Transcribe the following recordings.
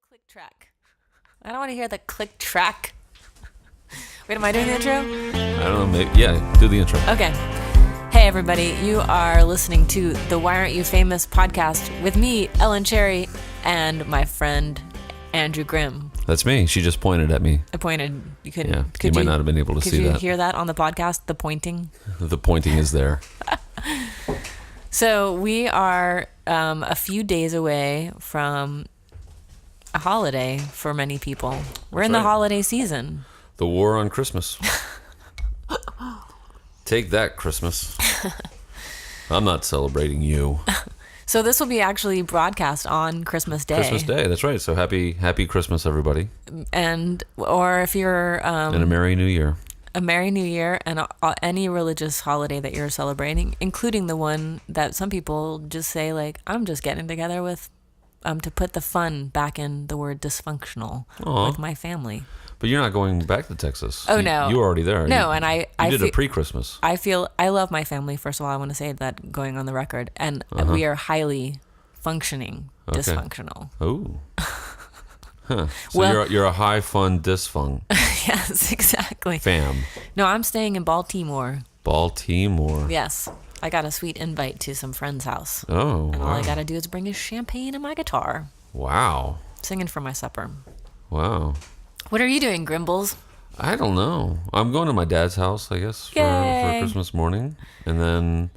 click track. I don't want to hear the click track. Wait, am I doing the intro? I don't know, maybe. Yeah, do the intro. Okay. Hey, everybody. You are listening to the Why Aren't You Famous podcast with me, Ellen Cherry, and my friend, Andrew Grimm. That's me. She just pointed at me. I pointed. You couldn't. Yeah, Could you might not have been able to see Could you that. hear that on the podcast? The pointing? The pointing is there. So we are a few days away from a holiday for many people. We're in the holiday season. The war on Christmas. Take that, Christmas. I'm not celebrating you. So this will be actually broadcast on Christmas Day. Christmas Day, that's right. So happy Christmas, everybody. Or if you're... and a Merry New Year. A Merry New Year and any religious holiday that you're celebrating, including the one that some people just say, like, I'm just getting together with... to put the fun back in the word dysfunctional with my family. But you're not going back to Texas. Oh, no. You were already there. No, you, and I did a pre-Christmas. I love my family. First of all, I want to say that going on the record. And we are highly functioning dysfunctional. Oh. Huh. So Well- you're a high fun dysfunct Yes, exactly. fam. No, I'm staying in Baltimore. Baltimore. Yes. I got a sweet invite to some friend's house. Oh, And all I wow. got to do is bring a champagne and my guitar. Wow. Singing for my supper. Wow. What are you doing, Grimbles? I don't know. I'm going to my dad's house, I guess, for Yay. Christmas morning. And then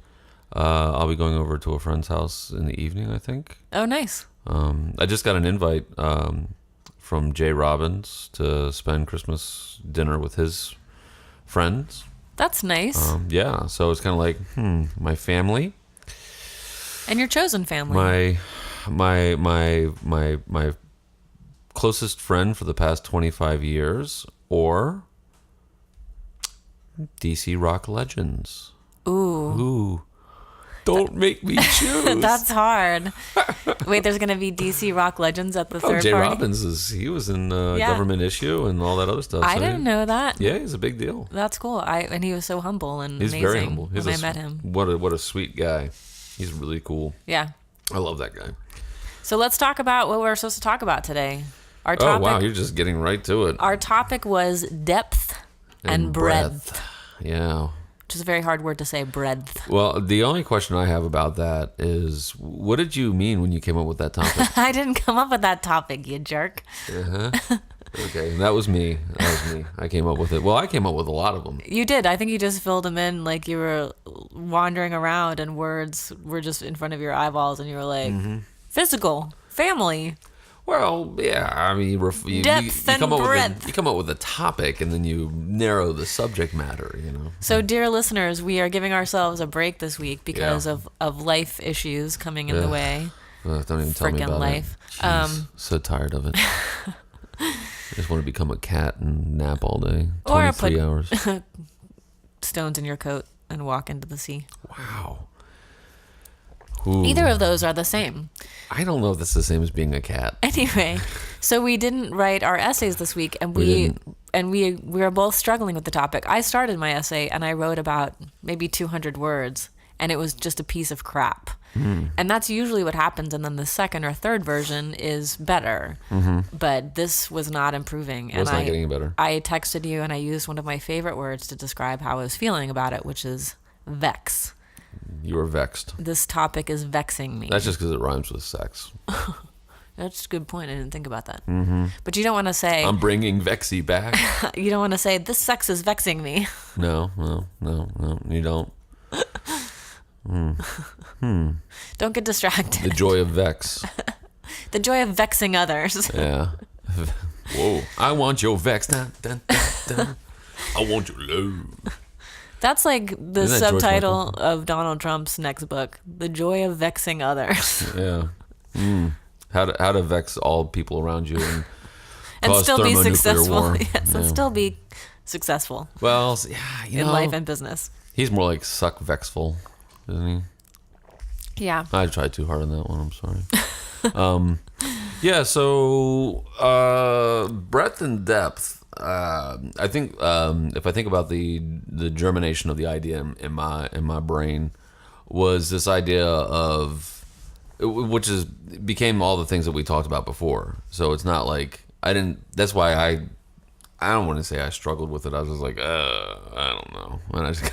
I'll be going over to a friend's house in the evening, I think. Oh, nice. I just got an invite from Jay Robbins to spend Christmas dinner with his friends. That's nice. Yeah, so it's kind of like, my family, And your chosen family. my closest friend for the past 25 years, or DC rock legends. Ooh. Don't make me choose. That's hard. Wait, there's going to be DC Rock Legends at the third Jay party? Robbins he was in Yeah. Government Issue and all that other stuff. I so didn't know that. Yeah, he's a big deal. That's cool. And he was so humble and He's amazing very humble. He's when I met him. What a sweet guy. He's really cool. Yeah. I love that guy. So let's talk about what we're supposed to talk about today. Our Oh topic, wow, you're just getting right to it. Our topic was depth and breadth. Yeah. Which is a very hard word to say, breadth. Well, the only question I have about that is, what did you mean when you came up with that topic? I didn't come up with that topic, you jerk. Okay, that was me. I came up with it. Well, I came up with a lot of them. You did. I think you just filled them in like you were wandering around and words were just in front of your eyeballs and you were like, physical, family. Well, yeah, I mean, you Depth and come up breadth. you come up with a topic and then you narrow the subject matter, you know. So, dear listeners, we are giving ourselves a break this week because Yeah. of life issues coming in the way. Don't even tell me Frickin' about life. it. Jeez, so tired of it. I just want to become a cat and nap all day. Or 23 put- hours. Stones in your coat and walk into the sea. Wow. Ooh. Either of those are the same. I don't know if that's the same as being a cat. Anyway, so we didn't write our essays this week, and We we were both struggling with the topic. I started my essay and I wrote about maybe 200 words, and it was just a piece of crap. And that's usually what happens, and then the second or third version is better. But this was not improving. Well, it's and not getting better. I texted you, and I used one of my favorite words to describe how I was feeling about it, which is vex. You were vexed. This topic is vexing me. That's just because it rhymes with sex. That's a good point. I didn't think about that. But you don't want to say, I'm bringing Vexy back. you don't want to say, this sex is vexing me. No, you don't. Don't get distracted. The joy of vex. The joy of vexing others. Yeah. Whoa. I want your vex. Dun, dun, dun, dun. I want your love. That's like the Isn't that George subtitle of Donald Trump's next book, The Joy of Vexing Others. Yeah. How to vex all people around you and And cause still be thermonuclear successful. war. Yes, and still be successful Well, yeah, you in know, life and business. he's more like suck vexful, isn't he? Yeah. I tried too hard on that one. I'm sorry. Yeah. So breadth and depth. I think if I think about the germination of the idea in my brain was this idea of which became all the things that we talked about before. So it's not like I didn't. That's why I don't want to say I struggled with it. I was just like, I don't know, and I just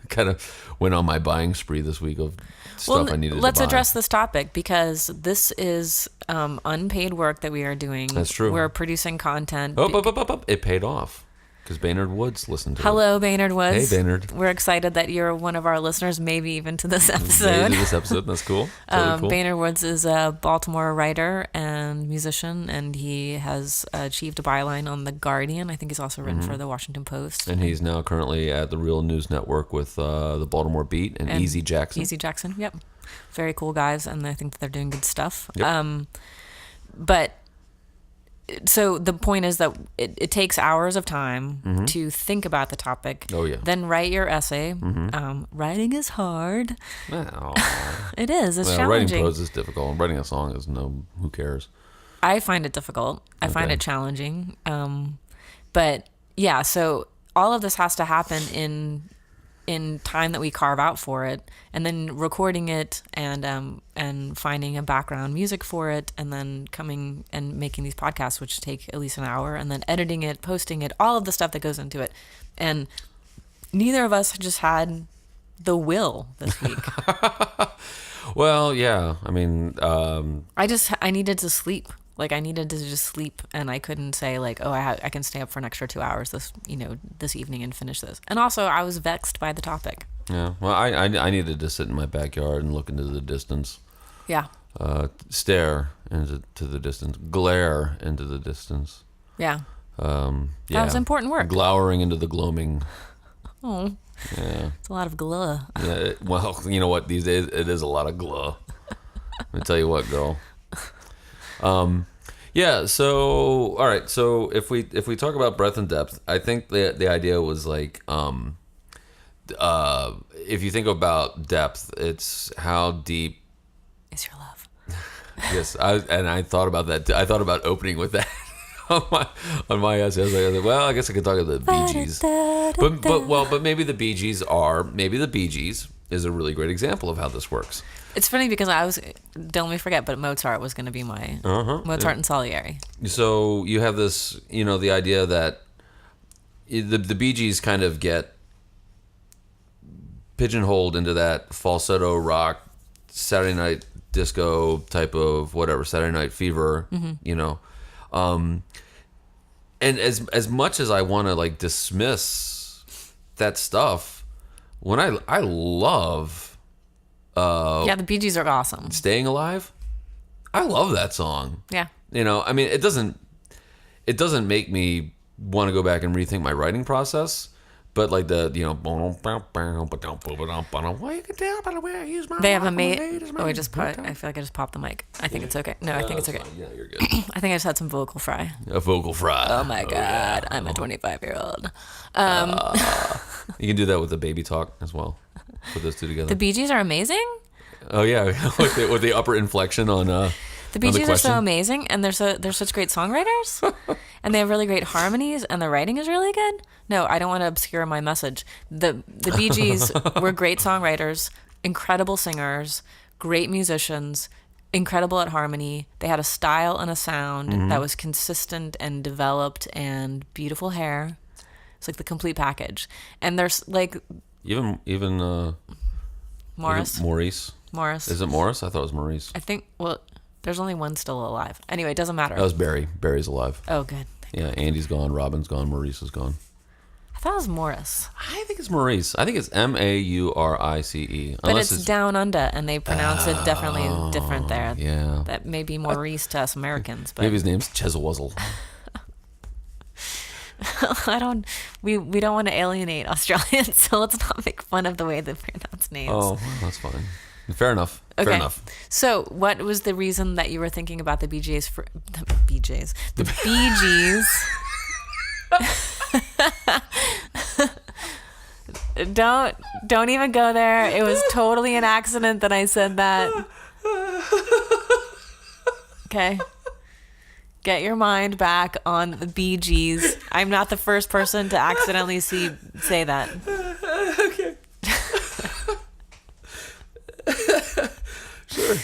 kind of went on my buying spree this week of stuff I needed to buy. Let's address this topic because this is unpaid work that we are doing. That's true. We're producing content. It paid off. Because Baynard Woods listened to it. Hello, Baynard Woods. Hey, Baynard. We're excited that you're one of our listeners, maybe even to this episode. Maybe to this episode. That's cool. Totally cool. Baynard Woods is a Baltimore writer and musician, and he has achieved a byline on The Guardian. I think he's also written for The Washington Post. And he's now currently at the Real News Network with the Baltimore Beat and Easy Jackson. Easy Jackson, yep. Very cool guys, and I think that they're doing good stuff. Yep. So the point is that it takes hours of time to think about the topic. Oh, yeah. Then write your essay. Writing is hard. Well, It is. It's challenging. Writing prose is difficult. Writing a song is who cares? I find it difficult. I find it challenging. But yeah, so all of this has to happen in time that we carve out for it, and then recording it and finding a background music for it, and then coming and making these podcasts, which take at least an hour, and then editing it, posting it, all of the stuff that goes into it. And neither of us just had the will this week. Well, yeah. I mean, I needed to sleep. Like, I needed to just sleep, and I couldn't say, like, oh, I can stay up for an extra 2 hours this evening and finish this. And also, I was vexed by the topic. yeah. Well, I needed to sit in my backyard and look into the distance. Yeah. Stare into the distance. Glare into the distance. Yeah. Yeah. That was important work. Glowering into the gloaming. Oh. Yeah. It's a lot of glow. Yeah. Well, you know what? These days, it is a lot of glow. Let me tell you what, girl. Yeah, so all right, so if we talk about breadth and depth, I think the idea was like if you think about depth, it's how deep is your love. Yes, I thought about that. I thought about opening with that on my essay. I was like, well, I guess I could talk about the Bee Gees. But maybe the Bee Gees is a really great example of how this works. It's funny because don't let me forget, but Mozart was going to be my Mozart and Salieri. So you have this, the idea that the Bee Gees kind of get pigeonholed into that falsetto rock, Saturday night disco type of whatever, Saturday Night Fever, and as much as I want to like dismiss that stuff, when I love. The Bee Gees are awesome. Staying Alive, I love that song. Yeah. I mean, it doesn't make me want to go back and rethink my writing process, but like the why you can tell by the way I use my. They have I feel like I just popped the mic. I think it's okay. No, I think it's okay. Fine. Yeah, you're good. I think I just had some vocal fry. A vocal fry. Oh my god, yeah. I'm a 25-year-old. You can do that with the baby talk as well. Put those two together. The Bee Gees are amazing. Oh yeah, with the upper inflection on. The Bee Gees are so amazing, and they're such great songwriters, and they have really great harmonies, and the writing is really good. No, I don't want to obscure my message. The Bee Gees were great songwriters, incredible singers, great musicians, incredible at harmony. They had a style and a sound that was consistent and developed, and beautiful hair. It's like the complete package. And there's like even Morris. Morris. Is it Morris? I thought it was Maurice. I think. Well, there's only one still alive. Anyway, it doesn't matter. That was Barry. Barry's alive. Oh, good. Yeah, Andy's gone. Robin's gone. Maurice is gone. I thought it was Morris. I think it's Maurice. I think it's Maurice. But it's down under, and they pronounce it definitely different there. Yeah. That may be Maurice to us Americans. But maybe his name's Cheswuzzle. We don't want to alienate Australians, so let's not make fun of the way they pronounce names. Oh, well, that's fine. Fair enough. Okay. Fair enough. So, what was the reason that you were thinking about the Bee Gees? The Bee Gees. Don't even go there. It was totally an accident that I said that. Okay. Get your mind back on the Bee Gees. I'm not the first person to accidentally say that. Okay. Sure.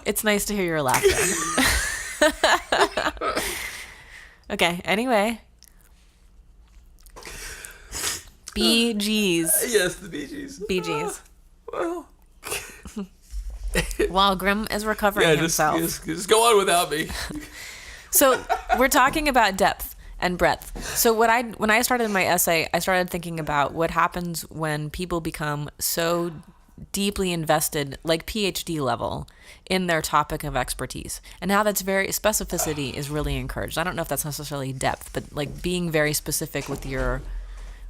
It's nice to hear your laughter. Okay, anyway. Bee Gees. Yes, the Bee Gees. Bee Gees. Well, While Grimm is recovering himself. Just go on without me. So we're talking about depth and breadth. So when I started my essay, I started thinking about what happens when people become so deeply invested, like PhD level, in their topic of expertise, and how that's very specificity is really encouraged. I don't know if that's necessarily depth, but like being very specific with your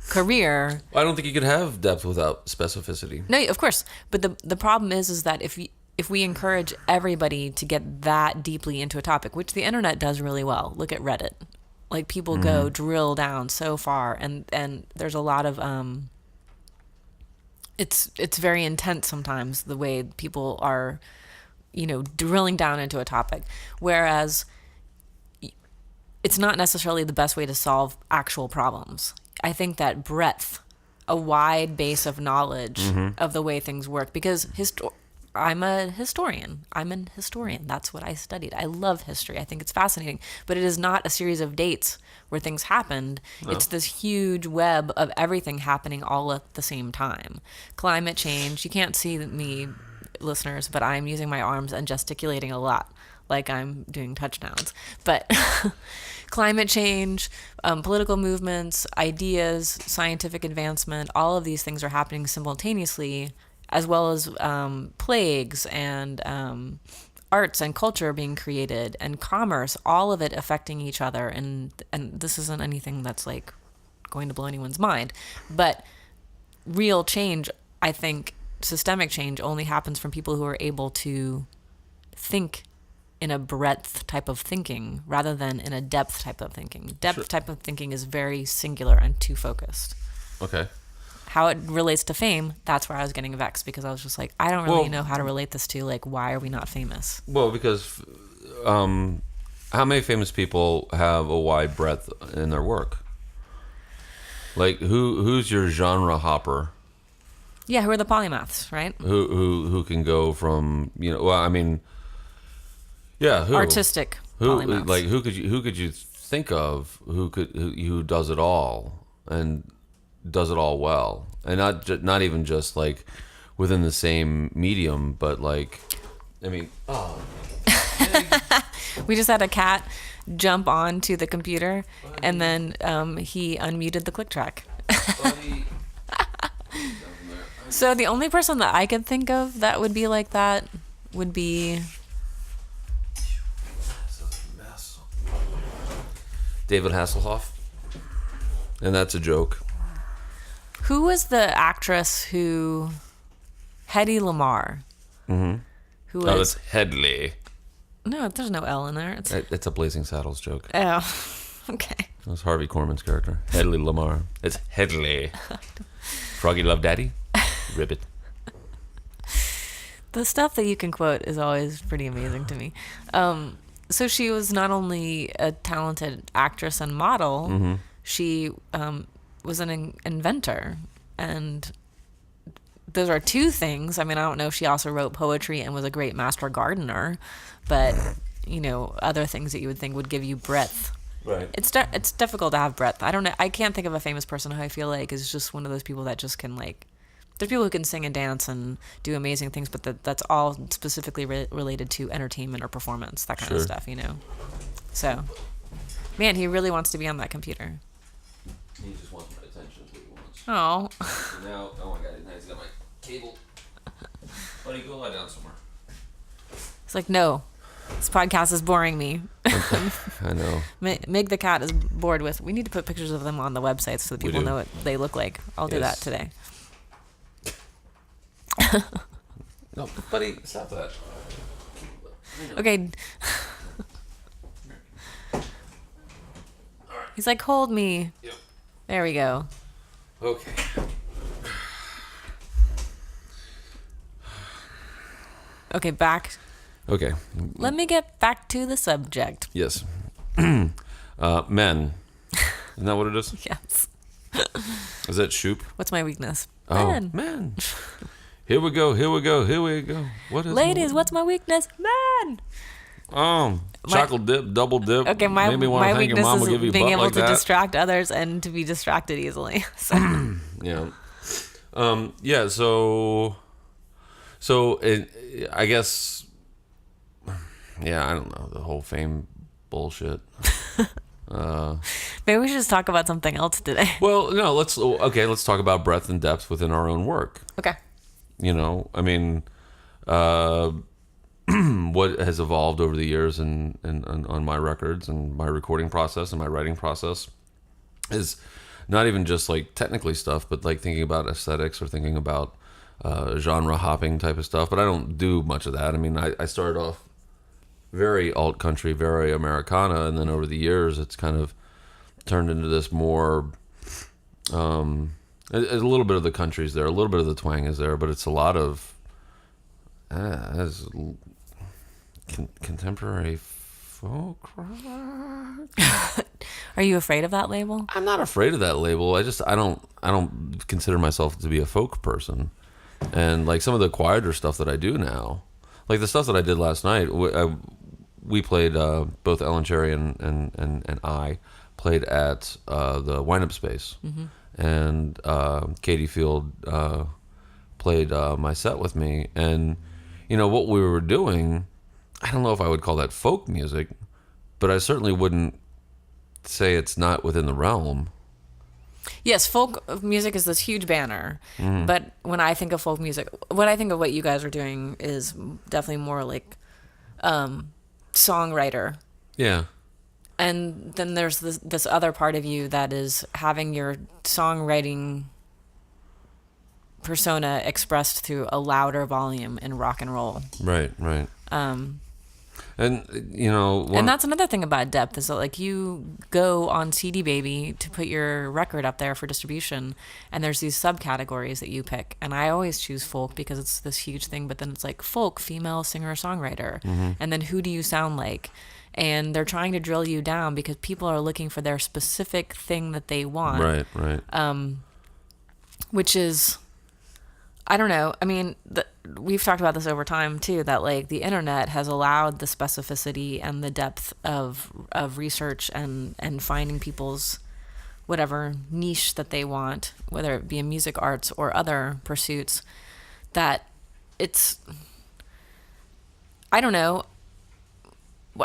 career. I don't think you could have depth without specificity. No, of course. But the problem is that if we encourage everybody to get that deeply into a topic, which the internet does really well. Look at Reddit. Like people go drill down so far, and there's a lot of it's very intense sometimes the way people are, drilling down into a topic, whereas it's not necessarily the best way to solve actual problems. I think that breadth, a wide base of knowledge of the way things work, because I'm a historian. That's what I studied. I love history. I think it's fascinating. But it is not a series of dates where things happened. No. It's this huge web of everything happening all at the same time. Climate change. You can't see me, listeners, but I'm using my arms and gesticulating a lot, like I'm doing touchdowns. But climate change, political movements, ideas, scientific advancement, all of these things are happening simultaneously, as well as plagues and arts and culture being created and commerce, all of it affecting each other. And this isn't anything that's like going to blow anyone's mind. But real change, I think, systemic change only happens from people who are able to think in a breadth type of thinking rather than in a depth type of thinking. Depth type of thinking is very singular and too focused. Okay. How it relates to fame, that's where I was getting vexed, because I was just like, I don't really know how to relate this to, like, why are we not famous? Well, because how many famous people have a wide breadth in their work? Like, who's your genre hopper? Yeah, who are the polymaths, right? Who can go from, who? Artistic polymaths. Like, who could you think of who does it all and does it all well, and not even just like within the same medium, but like, we just had a cat jump onto the computer, and then he unmuted the click track. So the only person that I could think of that would be like that would be David Hasselhoff, and that's a joke. Who was the actress who... Hedy Lamarr. Mm-hmm. Who was... it's Hedley. No, there's no L in there. It's a Blazing Saddles joke. Oh, okay. That was Harvey Korman's character. Hedy Lamarr. It's Hedley. Froggy Love Daddy? Ribbit. The stuff that you can quote is always pretty amazing to me. So she was not only a talented actress and model, she... was an inventor, and those are two things. I mean, I don't know if she also wrote poetry and was a great master gardener, but other things that you would think would give you breadth. Right. It's difficult to have breadth. I don't know. I can't think of a famous person who I feel like is just one of those people that just can like. There's people who can sing and dance and do amazing things, but that's all specifically related to entertainment or performance, that kind of stuff, So, man, he really wants to be on that computer. He just wants my attention. Is what he wants. Oh. Now, oh my God, he's got my cable. Buddy, go lie down somewhere. It's like, no, this podcast is boring me. I know. Meg the cat is bored with. We need to put pictures of them on the website so that people know what they look like. I'll do that today. No, buddy, stop that. Okay. He's like, hold me. Yep. There we go. Okay. Okay, back. Okay. Let me get back to the subject. Yes. Men. Isn't that what it is? Yes. Is that shoop? What's my weakness? Oh, Men. men. Here we go. Here we go. Here we go. What is Ladies, what's my weakness? Man. Chocolate dip, double dip. Okay, my Maybe want to thank your weakness mom is will give you a being butt able like to that. distract others and to be distracted easily. So. Yeah. Yeah. So I guess. Yeah, I don't know the whole fame bullshit. Maybe we should just talk about something else today. Well, no. Let's talk about breadth and depth within our own work. Okay. You know, I mean, what has evolved over the years and on my records and my recording process and my writing process is not even just like technically stuff, but like thinking about aesthetics or thinking about genre hopping type of stuff. But I don't do much of that. I mean, I started off very alt country, very Americana, and then over the years it's kind of turned into this more a little bit of the country's there, a little bit of the twang is there, but it's a lot of contemporary folk rock. Are you afraid of that label? I'm not afraid of that label. I don't consider myself to be a folk person, and like some of the quieter stuff that I do now, like the stuff that I did last night. We played both Ellen Cherry and I played at the Wind Up Space, and Katie Field played my set with me, and you know what we were doing. I don't know if I would call that folk music, but I certainly wouldn't say it's not within the realm. Yes, folk music is this huge banner, but when I think of folk music, what I think of what you guys are doing is definitely more like songwriter. Yeah. And then there's this other part of you that is having your songwriting persona expressed through a louder volume in rock and roll. Right. And you know, and that's another thing about depth is that like you go on CD Baby to put your record up there for distribution, and there's these subcategories that you pick, and I always choose folk because it's this huge thing, but then it's like folk, female singer songwriter, and then who do you sound like, and they're trying to drill you down because people are looking for their specific thing that they want, right. which is, I don't know. I mean, we've talked about this over time too, that like the internet has allowed the specificity and the depth of research and finding people's whatever niche that they want, whether it be in music, arts, or other pursuits, that it's, I don't know.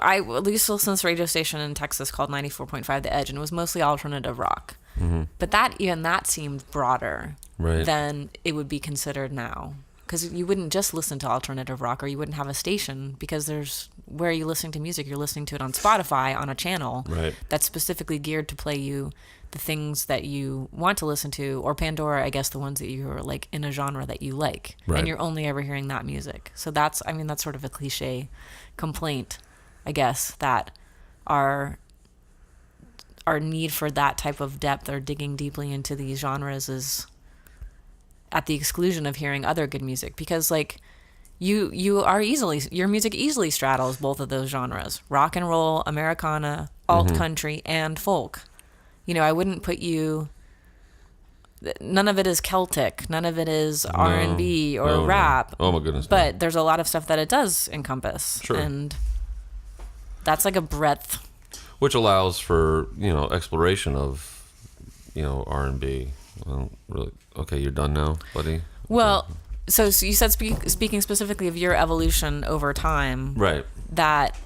I at least listened to this radio station in Texas called 94.5 The Edge, and it was mostly alternative rock. But that seemed broader than it would be considered now. Because you wouldn't just listen to alternative rock, or you wouldn't have a station, because where are you listening to music? You're listening to it on Spotify on a channel that's specifically geared to play you the things that you want to listen to, or Pandora, I guess the ones that you're like in a genre that you like, and you're only ever hearing that music. So that's sort of a cliche complaint, I guess, that our need for that type of depth or digging deeply into these genres is at the exclusion of hearing other good music, because like your music easily straddles both of those genres: rock and roll, Americana, alt country, and folk. You know, I wouldn't put you, none of it is Celtic, none of it is R&B or rap. No. Oh my goodness. But there's a lot of stuff that it does encompass. Sure. And that's like a breadth, which allows for, you know, exploration of, you know, R&B. Well, really. Okay, you're done now, buddy? Well, so you said, speaking specifically of your evolution over time, right? That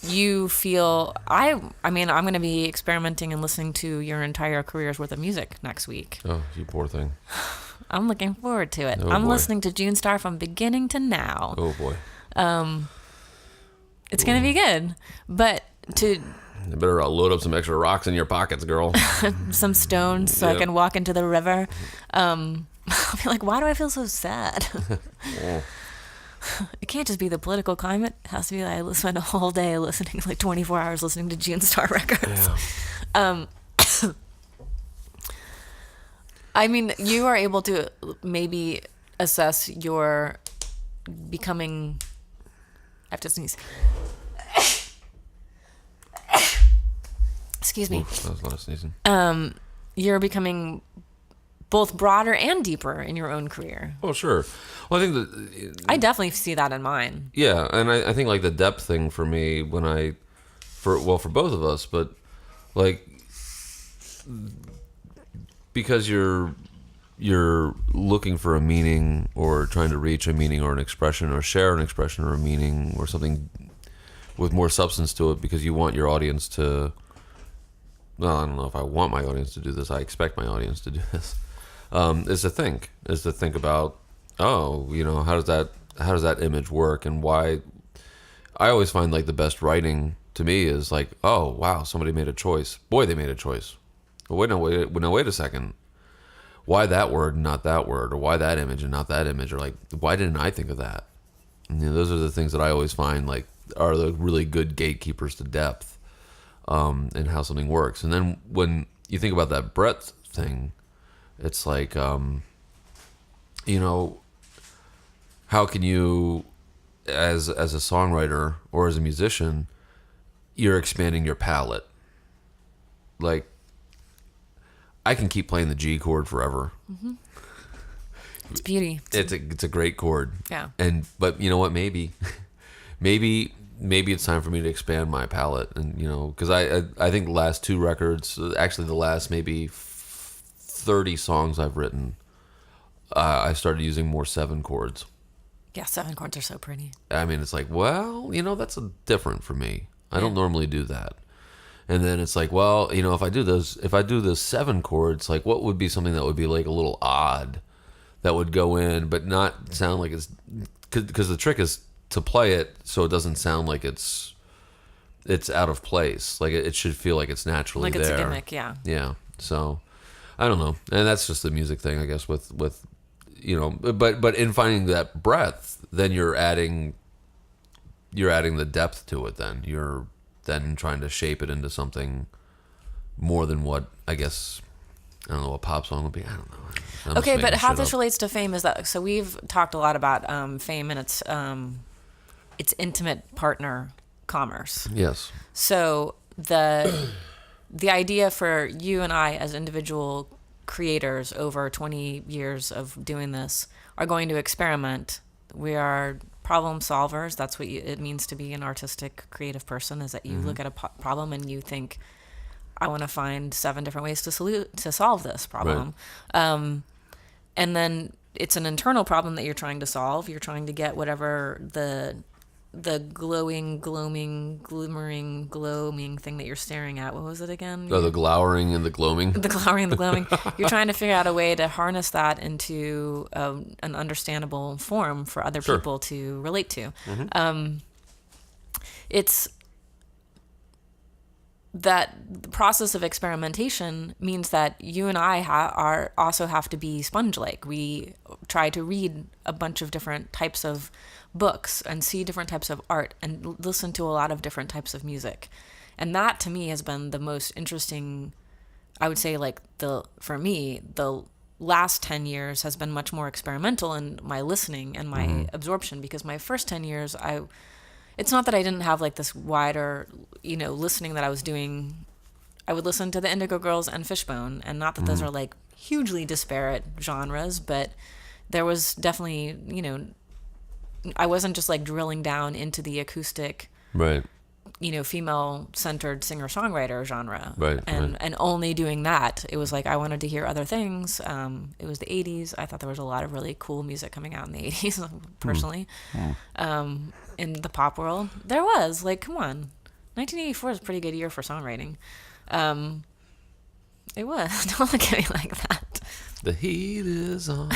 you feel, I mean, I'm going to be experimenting and listening to your entire career's worth of music next week. Oh, you poor thing. I'm looking forward to it. Oh, I'm boy. listening to June Star from beginning to now. Oh boy. It's going to be good, but you better load up some extra rocks in your pockets, girl. some stones so I can walk into the river. I'll be like, why do I feel so sad? It can't just be the political climate. It has to be like I spend a whole day listening, like 24 hours listening to June Star records. Yeah. I mean, you are able to maybe assess your becoming. I have to sneeze. Excuse me. Oof, that was a lot of sneezing. You're becoming both broader and deeper in your own career. Oh, sure. Well, I think that I definitely see that in mine. yeah, and I think like the depth thing for me for both of us, but like because you're looking for a meaning or trying to reach a meaning or an expression or share an expression or a meaning or something with more substance to it because you want your audience to. Well, I don't know if I want my audience to do this. I expect my audience to do this. Is to think about, oh, how does that image work and why. I always find like the best writing to me is like, oh wow, somebody made a choice. Boy, they made a choice. Wait a second. Why that word and not that word, or why that image and not that image, or like why didn't I think of that? And, those are the things that I always find like are the really good gatekeepers to depth, and how something works. And then when you think about that breadth thing, it's like, how can you, as a songwriter or as a musician, you're expanding your palette. Like, I can keep playing the G chord forever. Mm-hmm. It's beauty. It's a great chord. Yeah. But you know what? Maybe it's time for me to expand my palette, and because I think the last 2 records, actually the last maybe 30 songs I've written, I started using more 7 chords. Yeah, 7 chords are so pretty. I mean, it's like, well, that's different for me. I don't normally do that. And then it's like, well, if I do those 7 chords, like what would be something that would be like a little odd that would go in, but not sound like it's, because the trick is to play it so it doesn't sound like it's out of place. Like it should feel like it's naturally there. Like it's a gimmick, yeah. Yeah. So I don't know. And that's just the music thing, I guess, with but in finding that breadth, then you're adding the depth to it. Then you're then trying to shape it into something more than what, I guess, I don't know what pop song would be. I don't know. I'm okay, but how this up. relates to fame is that, so we've talked a lot about fame and its intimate partner commerce. Yes. So the idea for you and I as individual creators over 20 years of doing this are going to experiment. We are problem solvers. That's what it means to be an artistic, creative person, is that you look at a problem and you think, I want to find 7 different ways to solve this problem. Right. And then it's an internal problem that you're trying to solve. You're trying to get whatever the glowing, glimmering, gloaming thing that you're staring at. What was it again? Oh, the glowering and the gloaming. The glowering and the gloaming. You're trying to figure out a way to harness that into an understandable form for other people to relate to. Mm-hmm. It's that the process of experimentation means that you and I also have to be sponge-like. We try to read a bunch of different types of books and see different types of art and listen to a lot of different types of music. And that to me has been the most interesting. I would say for me, the last 10 years has been much more experimental in my listening and my absorption, because my first 10 years, it's not that I didn't have like this wider, listening that I was doing. I would listen to the Indigo Girls and Fishbone, and not that those are like hugely disparate genres, but there was definitely, I wasn't just like drilling down into the acoustic, right, female-centered singer-songwriter genre, right, and only doing that. It was like I wanted to hear other things. It was the 80s. I thought there was a lot of really cool music coming out in the 80s, personally. In the pop world, there was, like, come on, 1984 is a pretty good year for songwriting. It was. Don't look at me like that. The heat is on.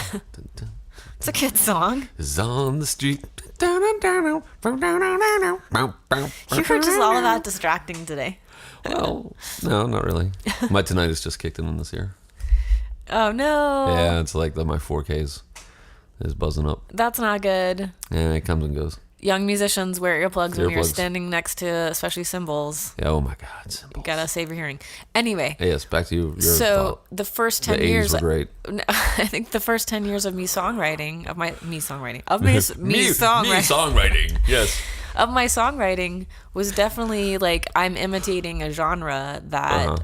It's a kid's song. Is on the street. You were just all about distracting today. Well, no, not really. My tinnitus just kicked in this ear. Oh, no. Yeah, it's like my 4Ks is buzzing up. That's not good. Yeah, it comes and goes. Young musicians wear earplugs when you're standing next to, especially cymbals. Yeah, oh my God, cymbals. You gotta save your hearing. Anyway. Yes, back to you. So the first 10 years, were great. I think the first 10 years of me songwriting, yes. Of my songwriting was definitely like I'm imitating a genre that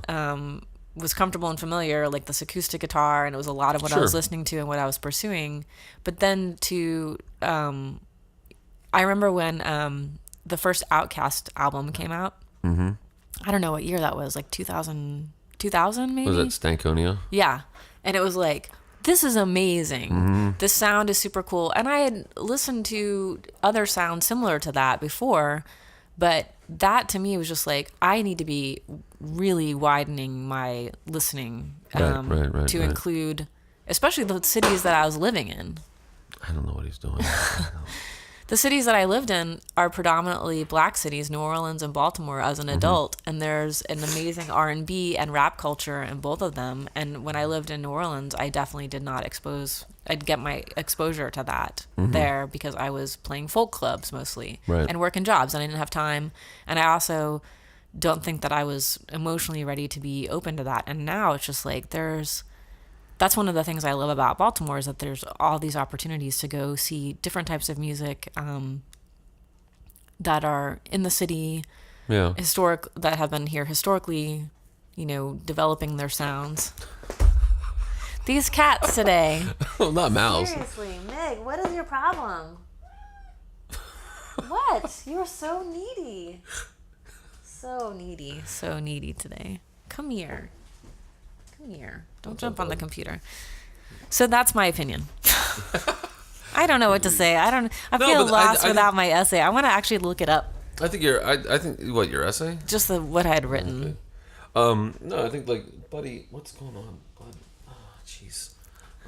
was comfortable and familiar, like this acoustic guitar, and it was a lot of what I was listening to and what I was pursuing. But then I remember when the first Outkast album came out. Mm-hmm. I don't know what year that was, like 2000 maybe? Was it Stankonia? Yeah. And it was like, this is amazing. Mm-hmm. The sound is super cool. And I had listened to other sounds similar to that before, but that to me was just like, I need to be really widening my listening to include, especially the cities that I was living in. I don't know what he's doing. The cities that I lived in are predominantly black cities, New Orleans and Baltimore as an adult, and there's an amazing R&B and rap culture in both of them. And when I lived in New Orleans, I definitely did not I'd get my exposure to that there because I was playing folk clubs mostly and working jobs, and I didn't have time. And I also don't think that I was emotionally ready to be open to that. And now it's just like that's one of the things I love about Baltimore, is that there's all these opportunities to go see different types of music that are in the city, that have been here historically, developing their sounds. These cats today. Oh, not mouse. Seriously, Meg, what is your problem? What? You are so needy. So needy today. Come here. Don't jump on the computer. So that's my opinion. I don't know what to say. I feel lost without my essay. I want to actually look it up. I think your essay? Just what I had written. Okay. No, I think buddy, what's going on, bud?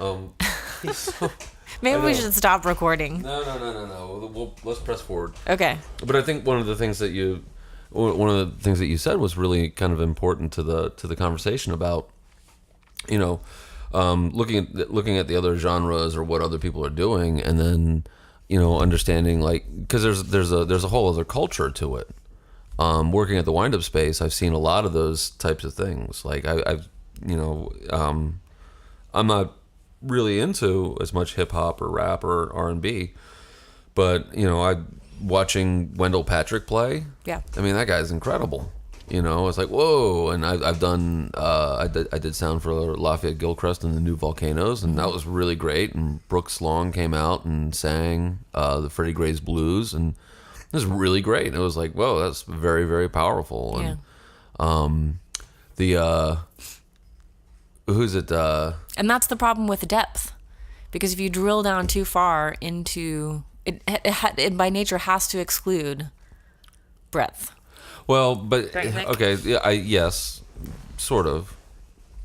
Oh, jeez. Maybe we should stop recording. No. Let's press forward. Okay. But I think one of the things that you said was really kind of important to the conversation about, looking at the other genres or what other people are doing, and then understanding, because there's a whole other culture to it. Working at the wind-up space, I've seen a lot of those types of things. Like I'm not really into as much hip hop or rap or R&B, but I watching Wendell Patrick play. Yeah, I mean, that guy's incredible. It's like, whoa. And I've done I did sound for Lafayette Gilchrist and the New Volcanoes, and that was really great. And Brooks Long came out and sang the Freddie Gray's Blues, and it was really great. It was like, whoa, that's very, very powerful. And who's it? And that's the problem with depth, because if you drill down too far into it by nature has to exclude breadth. Well, but okay, yeah, yes, sort of.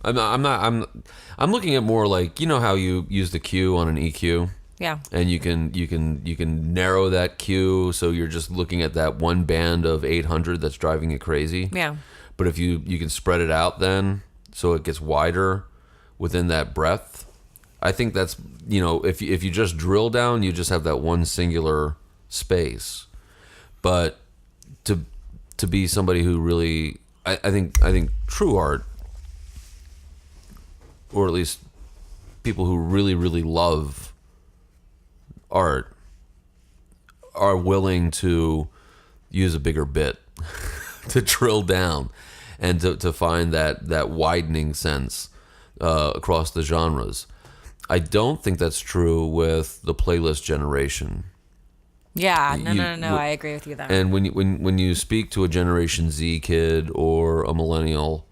I'm looking at more like, how you use the Q on an EQ. Yeah. And you can narrow that Q, so you're just looking at that one band of 800 that's driving you crazy. Yeah. But if you can spread it out then, so it gets wider within that breadth. I think that's, if you just drill down, you just have that one singular space. But to be somebody who really, I think true art, or at least people who really, really love art, are willing to use a bigger bit to drill down and to find that widening sense across the genres. I don't think that's true with the playlist generation. Yeah, no, I agree with you there. And when you speak to a Generation Z kid or a millennial,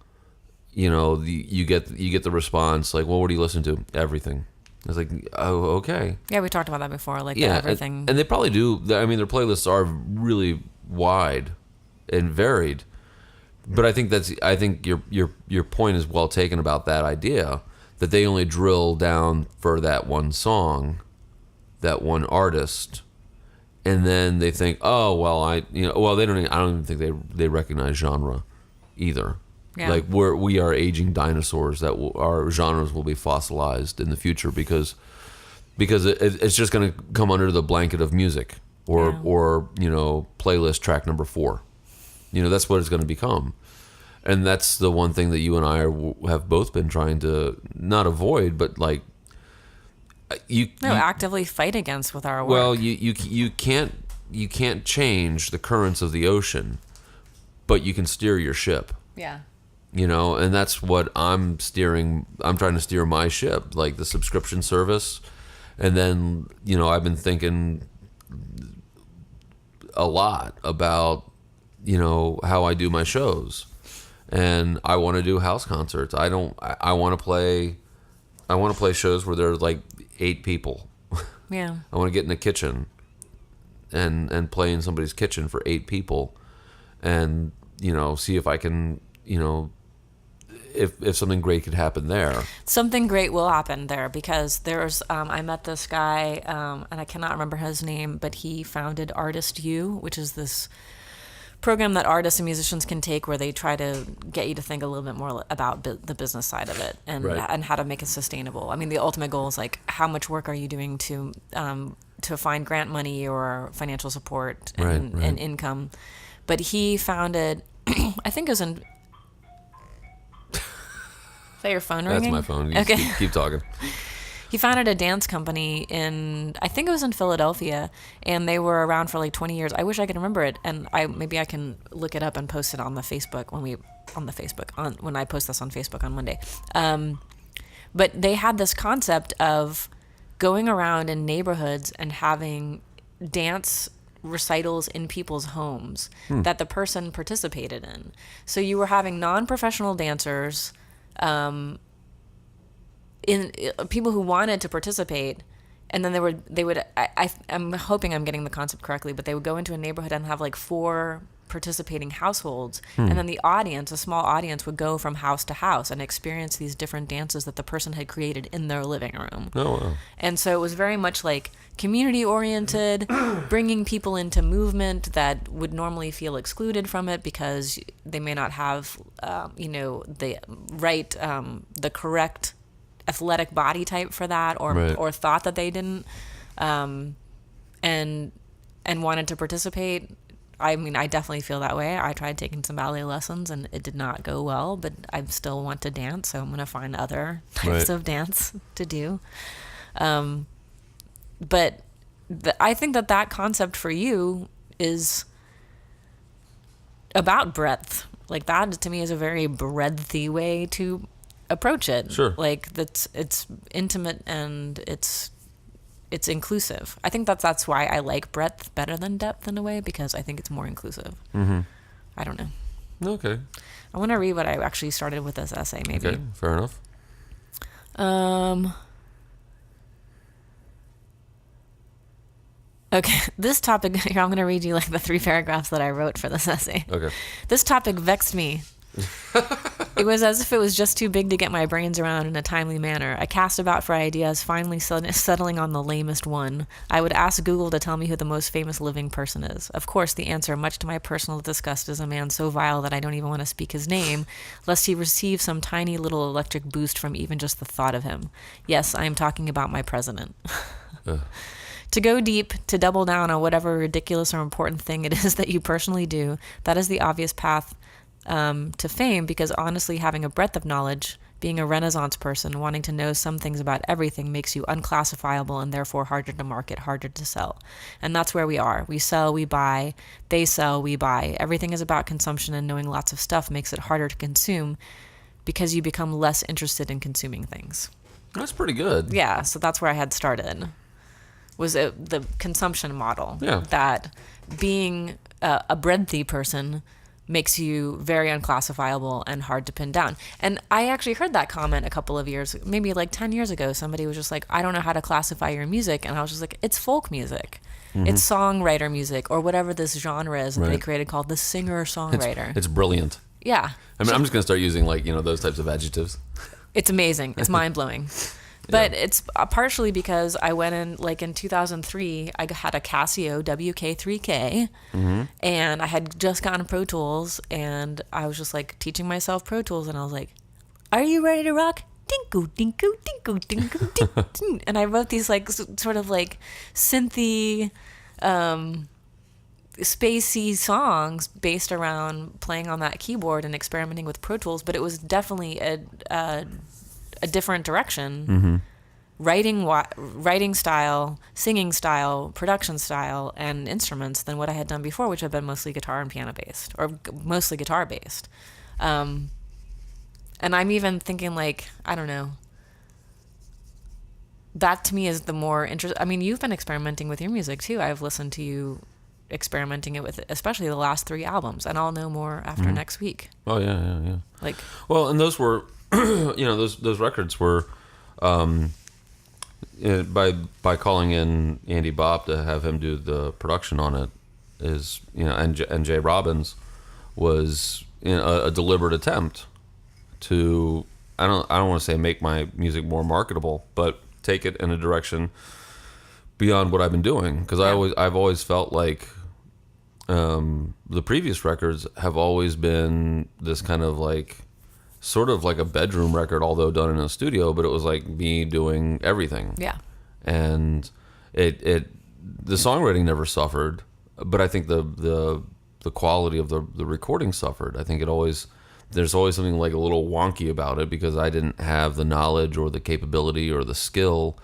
you get the response like, well, what do you listen to? Everything. It's like, oh, okay. Yeah, we talked about that before, everything. And they probably do. I mean, their playlists are really wide and varied. But I think your point is well taken about that idea, that they only drill down for that one song, that one artist. And then they think, oh, well, I don't even think they recognize genre either. Yeah. Like we are aging dinosaurs that our genres will be fossilized in the future because it's just going to come under the blanket of music or playlist track number 4. That's what it's going to become. And that's the one thing that you and I have both been trying to not avoid, but like actively fight against with our work. Well, you can't change the currents of the ocean, but you can steer your ship. Yeah. And that's what I'm trying to steer my ship, like the subscription service. And then, I've been thinking a lot about, how I do my shows. And I want to do house concerts. I want to play shows where there's like 8 people. Yeah. I want to get in the kitchen and play in somebody's kitchen for 8 people and, see if I can, if something great could happen there. Something great will happen there because there's, I met this guy, and I cannot remember his name, but he founded Artist U, which is this program that artists and musicians can take where they try to get you to think a little bit more about the business side of it and Right. and how to make it sustainable. I mean, the ultimate goal is like how much work are you doing to find grant money or financial support and, Right. and income. But he founded, I think it was in. Is that your phone ringing? That's my phone. You Okay. keep talking. He founded a dance company I think it was in Philadelphia, and they were around for like 20 years. I wish I could remember it, and maybe I can look it up and post it on the Facebook when I post this on Facebook on Monday. But they had this concept of going around in neighborhoods and having dance recitals in people's homes that the person participated in. So you were having non-professional dancers, in people who wanted to participate, and then I'm hoping I'm getting the concept correctly, but they would go into a neighborhood and have like 4 participating households, and then a small audience would go from house to house and experience these different dances that the person had created in their living room. Oh, wow. And so it was very much like community oriented, bringing people into movement that would normally feel excluded from it because they may not have the correct athletic body type for that, or Right. or thought that they didn't, and wanted to participate. I mean, I definitely feel that way. I tried taking some ballet lessons and it did not go well, but I still want to dance, so I'm going to find other types Right. of dance to do. But I think that concept for you is about breadth. Like that to me is a very breadthy way to approach it. Sure. Like it's intimate and it's inclusive. I think that's why I like breadth better than depth in a way, because I think it's more inclusive. Mm-hmm. I don't know. Okay. I want to read what I actually started with this essay, maybe. Okay. Fair enough. Okay, this topic, here, I'm going to read you like the 3 paragraphs that I wrote for this essay. Okay. This topic vexed me. It was as if it was just too big to get my brains around in a timely manner. I cast about for ideas, finally settling on the lamest one. I would ask Google to tell me who the most famous living person is. Of course, the answer, much to my personal disgust, is a man so vile that I don't even want to speak his name, lest he receive some tiny little electric boost from even just the thought of him. Yes, I am talking about my president. To go deep, to double down on whatever ridiculous or important thing it is that you personally do, that is the obvious path to fame, because honestly, having a breadth of knowledge, being a Renaissance person, wanting to know some things about everything makes you unclassifiable and therefore harder to market, harder to sell. And that's where we are. We sell, we buy, they sell, we buy. Everything is about consumption, and knowing lots of stuff makes it harder to consume because you become less interested in consuming things. That's pretty good. Yeah, so that's where I had started, was the consumption model. Yeah. That being a breadthy person makes you very unclassifiable and hard to pin down. And I actually heard that comment a couple of years, maybe like 10 years ago. Somebody was just like, I don't know how to classify your music. And I was just like, it's folk music. Mm-hmm. It's songwriter music, or whatever this genre is that they created called the singer-songwriter. It's brilliant. Yeah. I mean, I'm just going to start using those types of adjectives. It's amazing. It's mind-blowing. But it's partially because I went in 2003, I had a Casio WK3K, and I had just gotten Pro Tools, and I was just like teaching myself Pro Tools, and I was like, are you ready to rock? Dinku, dinku, dinku, dinku, dink. And I wrote these sort of synthy, spacey songs based around playing on that keyboard and experimenting with Pro Tools, but it was definitely a different direction. Writing style, singing style, production style, and instruments than what I had done before, which had been mostly guitar and piano based, or mostly guitar based. And I'm even thinking like, I don't know. That to me is the more interest. I mean, you've been experimenting with your music too. I've listened to you experimenting it with, especially the last 3 albums, and I'll know more after next week. Oh yeah. Like, Well, and those were, those records were, by calling in Andy Bopp to have him do the production on it is, and Jay Robbins was a deliberate attempt to, I don't want to say make my music more marketable, but take it in a direction beyond what I've been doing, because I've always felt like the previous records have always been this kind of like sort of like a bedroom record, although done in a studio, but it was like me doing everything. yeah. And the songwriting never suffered, but I think the quality of the recording suffered. I think there's always something like a little wonky about it, because I didn't have the knowledge or the capability or the skill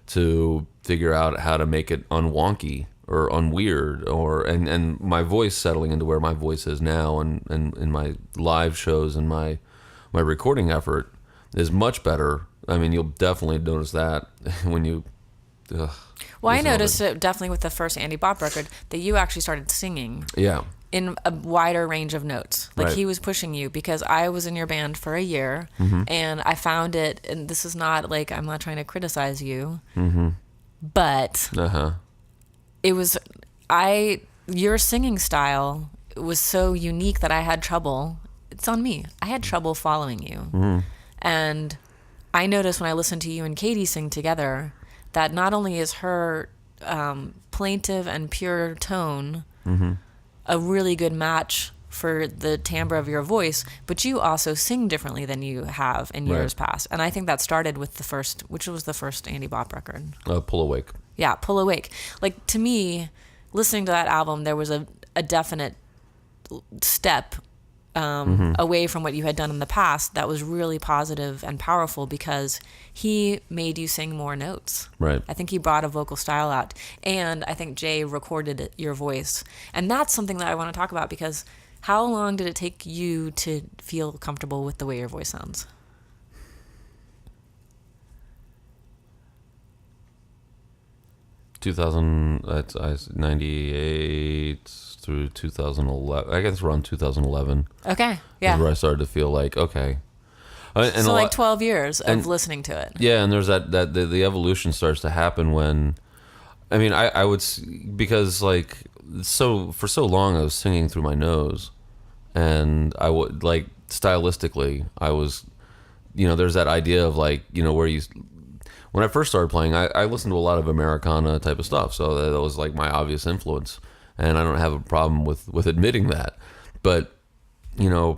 to figure out how to make it unwonky or unweird, and my voice settling into where my voice is now, and in my live shows and my recording effort is much better. I mean, you'll definitely notice that when you. Well, I noticed it definitely with the first Andy Bopp record that you actually started singing. Yeah. In a wider range of notes. Like, Right. he was pushing you, because I was in your band for a year, and I found it, and this is not like, I'm not trying to criticize you, but it was, your singing style was so unique that I had trouble. It's on me. I had trouble following you. And I noticed when I listened to you and Katie sing together that not only is her plaintive and pure tone a really good match for the timbre of your voice, but you also sing differently than you have in years past. And I think that started with which was the first Andy Bopp record? Pull Awake. Yeah, Pull Awake. Like, to me, listening to that album, there was a definite step away from what you had done in the past that was really positive and powerful, because he made you sing more notes. Right. I think he brought a vocal style out, and I think Jay recorded your voice. And that's something that I want to talk about, because how long did it take you to feel comfortable with the way your voice sounds? 98 through 2011. I guess around 2011. Okay, yeah. Is where I started to feel like, okay. And so like 12 years of listening to it. Yeah, and there's that the evolution starts to happen when, I mean, I would, because like, for so long I was singing through my nose, and I would, like, stylistically, I was, there's that idea of like, where you, when I first started playing, I listened to a lot of Americana type of stuff, so that was like my obvious influence, and I don't have a problem with admitting that. But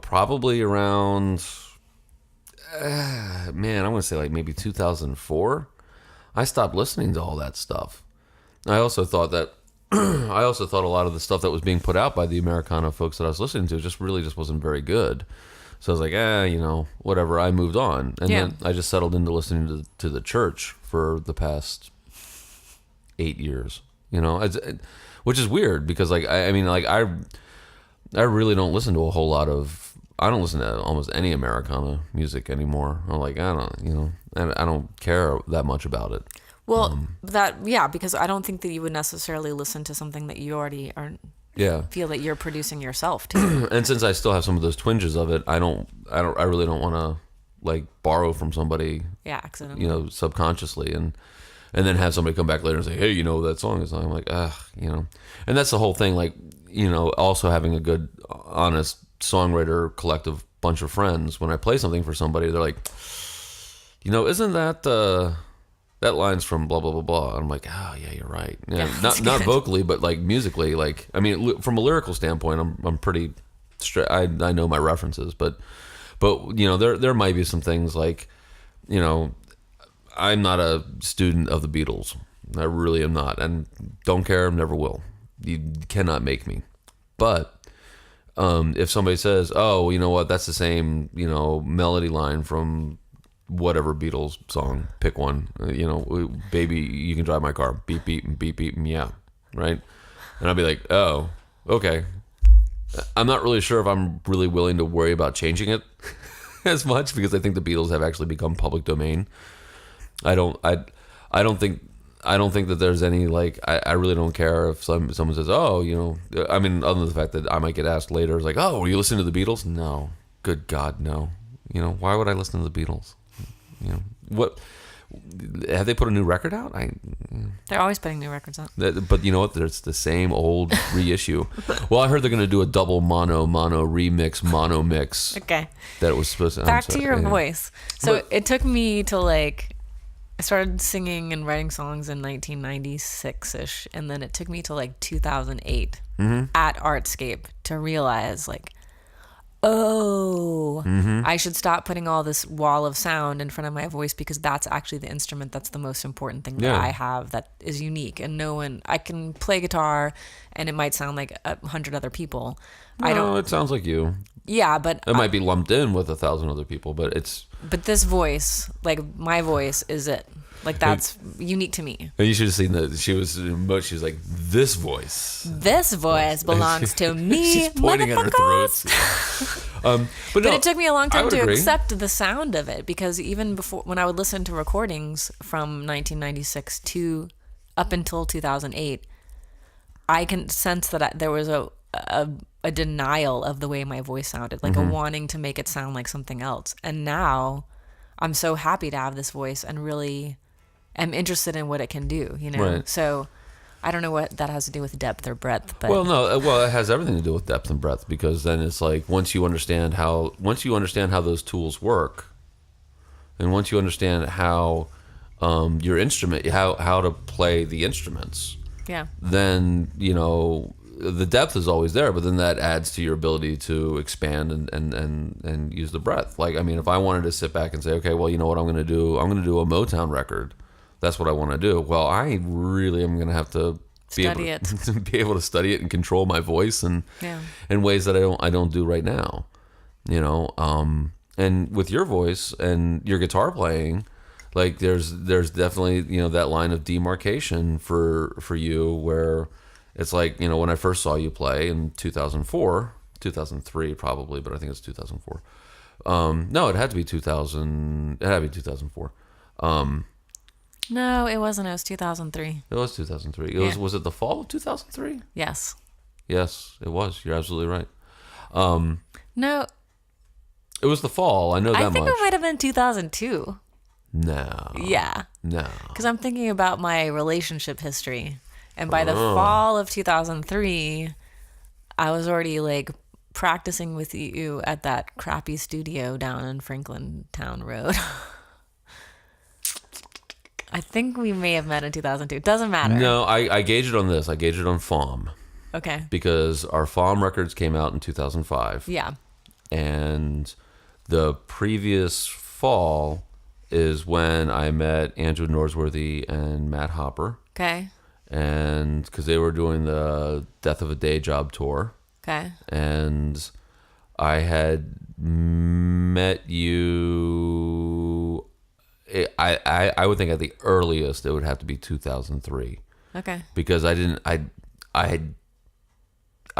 probably around, man, I'm gonna say like maybe 2004, I stopped listening to all that stuff. I also thought a lot of the stuff that was being put out by the Americana folks that I was listening to just wasn't very good. So I was like, whatever. I moved on, and then I just settled into listening to the Church for the past 8 years. Which is weird, because like I really don't listen to a whole lot of. I don't listen to almost any Americana music anymore. I'm like, I don't care that much about it. Well, because I don't think that you would necessarily listen to something that you already are. Yeah. Feel that you're producing yourself too. And since I still have some of those twinges of it, I really don't want to like borrow from somebody. Yeah, accidentally. Subconsciously, and then have somebody come back later and say, hey, that song is. I'm like, and that's the whole thing. Like, also having a good, honest songwriter collective bunch of friends. When I play something for somebody, they're like, isn't that that line's from blah blah blah blah. And I'm like, oh yeah, you're right. Yeah, not vocally, but like musically. Like, I mean, from a lyrical standpoint, I'm pretty straight. I know my references, but there might be some things like, I'm not a student of the Beatles. I really am not, and don't care. Never will. You cannot make me. But if somebody says, oh, you know what, that's the same melody line from whatever Beatles song, pick one, baby, you can drive my car, beep beep beep beep, yeah, right. And I'll be like, oh, okay. I'm not really sure if I'm really willing to worry about changing it. as much because I think the Beatles have actually become public domain. I don't think that there's any like I really don't care if someone says, oh, I mean, other than the fact that I might get asked later, it's like, oh, were you listening to the Beatles? No, good God, no. Why would I listen to the Beatles? What have they put a new record out? They're always putting new records out. But you know what? There's the same old reissue. Well, I heard they're going to do a double mono remix, mono mix. Okay. That was supposed to. Back to your voice. So it took me to like. I started singing and writing songs in 1996-ish, and then it took me to like 2008 at Artscape to realize like, I should stop putting all this wall of sound in front of my voice because that's actually the instrument that's the most important thing that I have that is unique, and I can play guitar and it might sound like 100 other people. No, it sounds like you. Yeah, but it might be lumped in with 1,000 other people, but it's. But this voice, like my voice, is it. Like that's unique to me. And you should have seen that she was like, this voice. This voice belongs to me. She's pointing at her throat. But it took me a long time to accept the sound of it because even before, when I would listen to recordings from 1996 to up until 2008, I can sense that there was a denial of the way my voice sounded, like a wanting to make it sound like something else. And now I'm so happy to have this voice and really am interested in what it can do, Right. So I don't know what that has to do with depth or breadth, but it has everything to do with depth and breadth because then it's like once you understand how those tools work, and once you understand how your instrument, how to play the instruments, then the depth is always there, but then that adds to your ability to expand and use the breadth. Like, I mean, if I wanted to sit back and say, okay, well, you know what I'm going to do? I'm going to do a Motown record. That's what I want to do. Well, I really am going to have to be able to study it and control my voice in ways that I don't do right now. And with your voice and your guitar playing, like there's definitely that line of demarcation for you where. It's like, when I first saw you play in 2004, 2003 probably, but I think it's 2004. No, it had to be 2000. It had to be 2004. No, it wasn't. It was 2003. It was 2003. Was it the fall of 2003? Yes. Yes, it was. You're absolutely right. No. It was the fall. I know that much. I think it might have been 2002. No. Yeah. No. Because I'm thinking about my relationship history. And by the fall of 2003, I was already like practicing with you at that crappy studio down in Franklin Town Road. I think we may have met in 2002. It doesn't matter. No, I gauge it on this. I gauge it on FOM. Okay. Because our FOM records came out in 2005. Yeah. And the previous fall is when I met Andrew Norsworthy and Matt Hopper. Okay. And because they were doing the Death of a Day Job tour. Okay. And I had met you. I would think at the earliest it would have to be 2003. Okay. Because I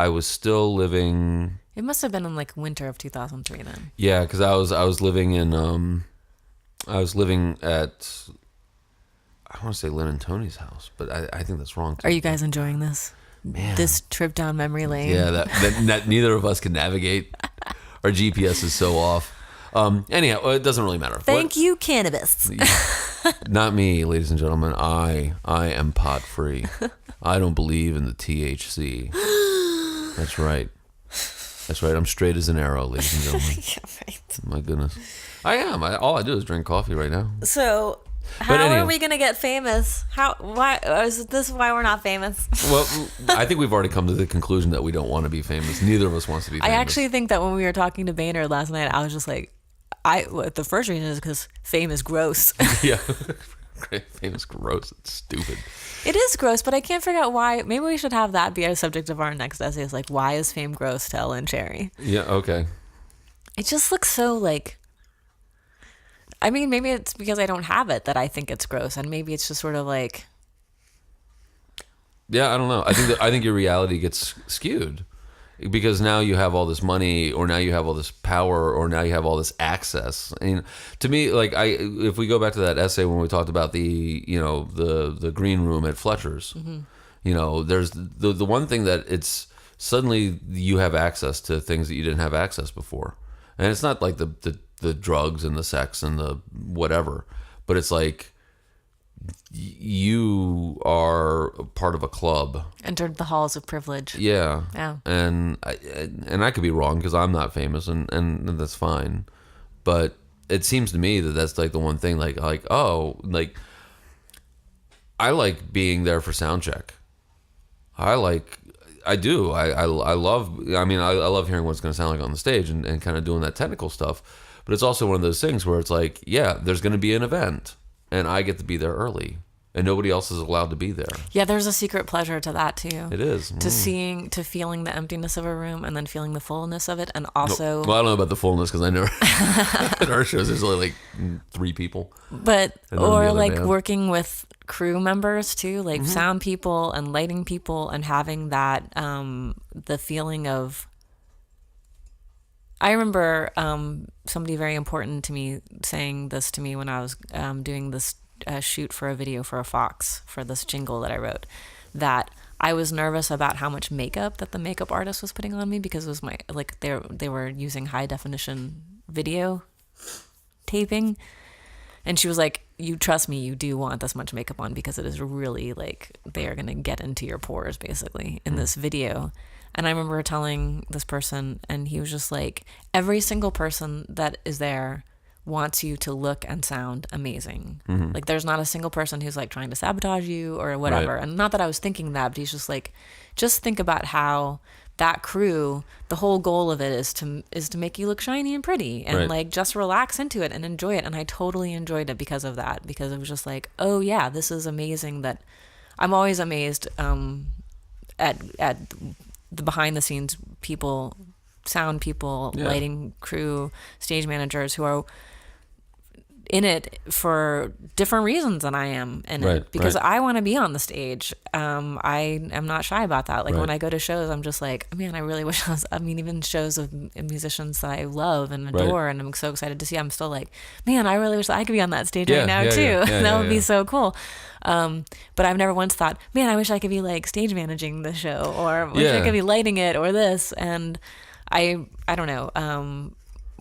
was still living. It must have been in like winter of 2003 then. Yeah, because I was living in at. I want to say Lynn and Tony's house, but I think that's wrong too. Are you guys enjoying this? Man. This trip down memory lane? Yeah, that neither of us can navigate. Our GPS is so off. Anyhow, it doesn't really matter. Thank you, cannabis. Not me, ladies and gentlemen. I am pot free. I don't believe in the THC. That's right. That's right. I'm straight as an arrow, ladies and gentlemen. Yeah, right. My goodness. I am. All I do is drink coffee right now. So... How are we going to get famous? Why is this why we're not famous? Well, I think we've already come to the conclusion that we don't want to be famous. Neither of us wants to be famous. I actually think that when we were talking to Boehner last night, I was just like, the first reason is because fame is gross. Yeah. Fame is gross. It's stupid. It is gross, but I can't figure out why. Maybe we should have that be a subject of our next essay. Is like, why is fame gross to Ellen Cherry? Yeah, okay. It just looks so like... I mean, maybe it's because I don't have it that I think it's gross, and maybe it's just sort of like... Yeah, I don't know. I think your reality gets skewed. because now you have all this money, or now you have all this power, or now you have all this access. And to me, like if we go back to that essay when we talked about the the green room at Fletcher's, there's the one thing that it's suddenly you have access to things that you didn't have access before, and it's not like the drugs and the sex and the whatever, but it's like you are part of a club. Entered the halls of privilege. Yeah. Yeah. And I could be wrong because I'm not famous, and that's fine. But it seems to me that that's like the one thing, like I like being there for sound check. I do. I love, I love hearing what it's going to sound like on the stage and kind of doing that technical stuff. But it's also one of those things where it's like, yeah, there's going to be an event, and I get to be there early, and nobody else is allowed to be there. Yeah, there's a secret pleasure to that too. It is. To feeling the emptiness of a room and then feeling the fullness of it, and also. Well, I don't know about the fullness because I never. At our shows, there's only like 3 people. But or like band. Working with crew members too, like sound people and lighting people, and having that the feeling of. I remember somebody very important to me saying this to me when I was doing this shoot for a video for a Fox for this jingle that I wrote, that I was nervous about how much makeup that the makeup artist was putting on me, because it was they were using high definition video taping, and she was like, "You trust me, you do want this much makeup on, because it is really like they are going to get into your pores basically in this video." And I remember telling this person, and he was just like, every single person that is there wants you to look and sound amazing. Like, there's not a single person who's like trying to sabotage you or whatever. Right. And not that I was thinking that, but he's just like, just think about how that crew, the whole goal of it is to make you look shiny and pretty, and like just relax into it and enjoy it. And I totally enjoyed it because of that, because it was just like, oh yeah, this is amazing. That I'm always amazed at the behind the scenes people, sound people, lighting crew, stage managers who are in it for different reasons than I am in it, because I want to be on the stage. I am not shy about that. Like when I go to shows, I'm just like, man, I really wish I was, even shows of musicians that I love and adore and I'm so excited to see, I'm still like, man, I really wish I could be on that stage right now too. That would be so cool. But I've never once thought, man, I wish I could be like stage managing the show, or wish I could be lighting it, or this. And I don't know.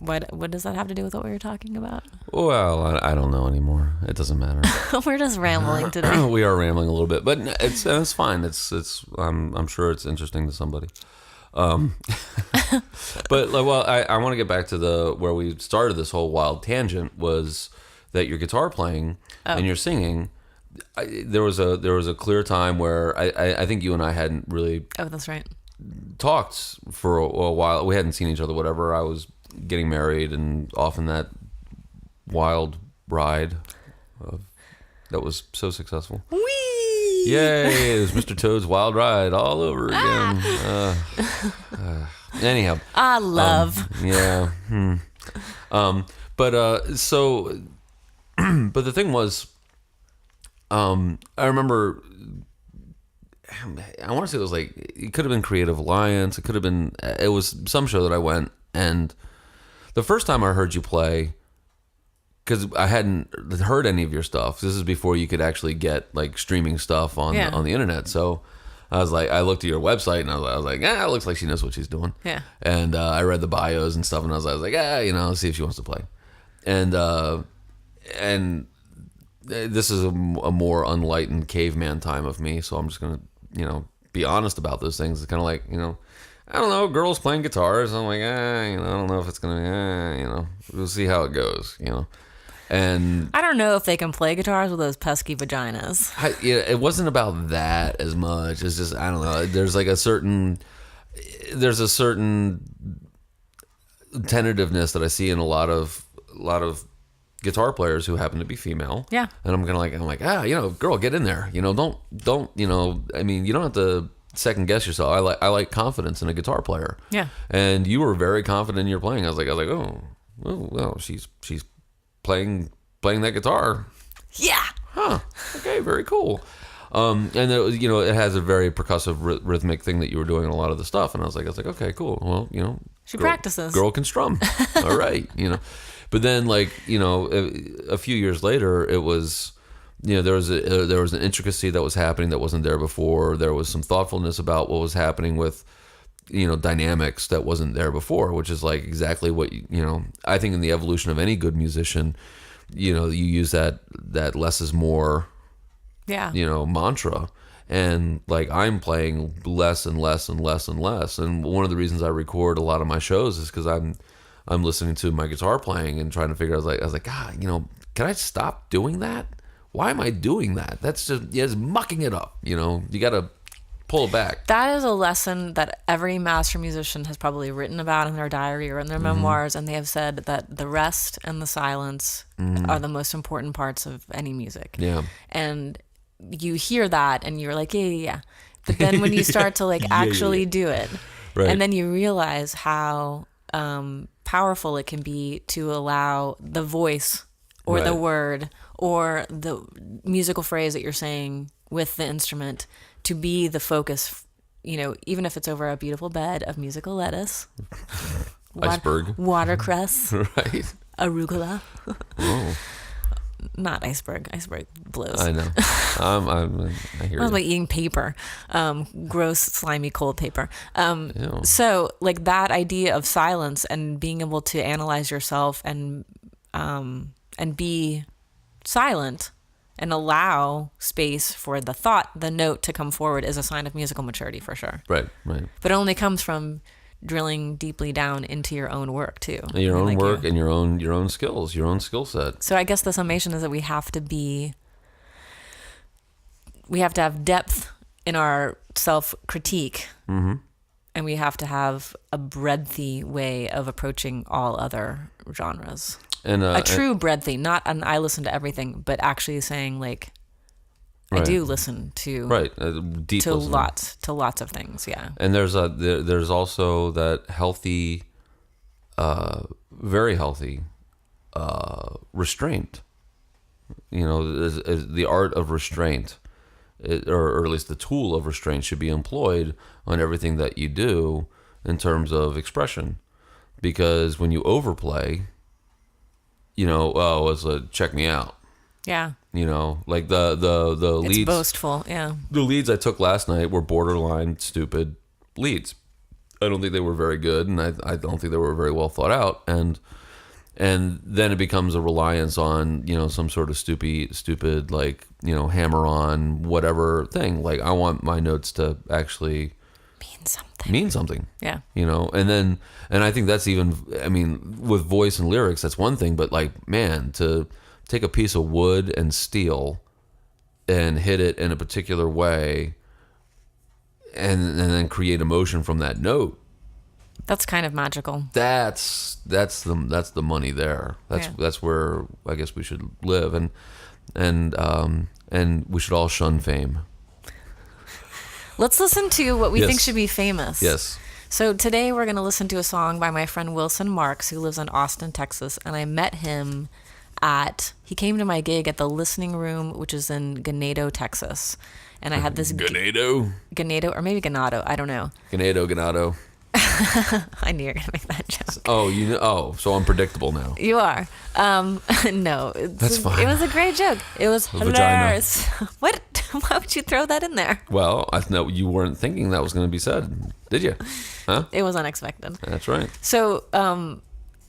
What does that have to do with what we were talking about? Well, I don't know anymore. It doesn't matter. We're just rambling today. We are rambling a little bit, but it's fine. It's I'm sure it's interesting to somebody. But I want to get back to where we started this whole wild tangent, was that your guitar playing and your singing. There was a clear time where I think you and I hadn't really. Oh, that's right. Talked for a while. We hadn't seen each other. Whatever. I was getting married and off in that wild ride that was so successful. Whee! Yay! It was Mr. Toad's Wild Ride all over again. Anyhow, I love. Yeah. But the thing was, I remember. I want to say it was like, it could have been Creative Alliance. It was some show that I went, and the first time I heard you play, because I hadn't heard any of your stuff. This is before you could actually get like streaming stuff on the internet. So I was like, I looked at your website and I was like, it looks like she knows what she's doing. Yeah. And I read the bios and stuff, and I was like, let's see if she wants to play. And this is a more unlightened caveman time of me, so I'm just gonna be honest about those things. It's kind of like, I don't know, girls playing guitars. I'm like, I don't know if it's gonna, we'll see how it goes, And I don't know if they can play guitars with those pesky vaginas. It wasn't about that as much. It's just, I don't know. There's a certain tentativeness that I see in a lot of guitar players who happen to be female. Yeah. And I'm like, girl, get in there. Don't, you don't have to second guess yourself. I like confidence in a guitar player. Yeah. And you were very confident in your playing. I was like, oh well, she's playing that guitar. Yeah. Huh. Okay, very cool. And it, it has a very percussive rhythmic thing that you were doing in a lot of the stuff, and I was like, okay, cool. Well, she practices. Girl can strum. All right, But then, like, a few years later, it was, there was an intricacy that was happening that wasn't there before. There was some thoughtfulness about what was happening with, dynamics that wasn't there before, which is like exactly what I think in the evolution of any good musician, you use that less is more, mantra. And like I'm playing less and less and less and less. And one of the reasons I record a lot of my shows is because I'm listening to my guitar playing and trying to figure out. I was like, God, can I stop doing that? Why am I doing that? That's just it's mucking it up. You got to pull it back. That is a lesson that every master musician has probably written about in their diary or in their memoirs, and they have said that the rest and the silence are the most important parts of any music. Yeah. And you hear that and you're like, yeah. But then when you start to like actually do it, right. And then you realize how powerful it can be to allow the voice or right. the word or the musical phrase that you're saying with the instrument to be the focus, even if it's over a beautiful bed of musical lettuce, iceberg, watercress, right, arugula. Oh. Not iceberg. Iceberg blows. I know. I hear I was you. like eating paper, gross, slimy, cold paper. So like that idea of silence and being able to analyze yourself and be silent and allow space for the note to come forward is a sign of musical maturity for sure. Right. But it only comes from drilling deeply down into your own work too. Your own work and your own skills, your own skill set. So I guess the summation is that we have to have depth in our self-critique, and we have to have a breadthy way of approaching all other genres. And a true breadthy, not an I listen to everything, but actually saying like, right. I do listen to deep to listening. lots of things, yeah. And there's also that healthy, very healthy, restraint. Is the art of restraint, or at least the tool of restraint, should be employed on everything that you do in terms of expression, because when you overplay, it's a check me out. Yeah. Like the It's leads. boastful, yeah. The leads I took last night were borderline stupid leads. I don't think they were very good, and I don't think they were very well thought out. And then it becomes a reliance on some sort of stupid like hammer on whatever thing. Like I want my notes to actually mean something. Yeah. And I think that's even, with voice and lyrics, that's one thing, but like, man, to take a piece of wood and steel and hit it in a particular way and then create emotion from that note. That's kind of magical. That's the money there. That's where I guess we should live, and we should all shun fame. Let's listen to what we think should be famous. Yes. So today we're going to listen to a song by my friend Wilson Marks, who lives in Austin, Texas, and I met him he came to my gig at the Listening Room, which is in Ganado, Texas. And I had this Ganado, or maybe Ganado, I don't know. Ganado. I knew you were going to make that joke. Oh, so I'm predictable now. You are. No. That's fine. It was a great joke. It was hilarious. What? Why would you throw that in there? Well, I know you weren't thinking that was going to be said, did you? Huh? It was unexpected. That's right. So,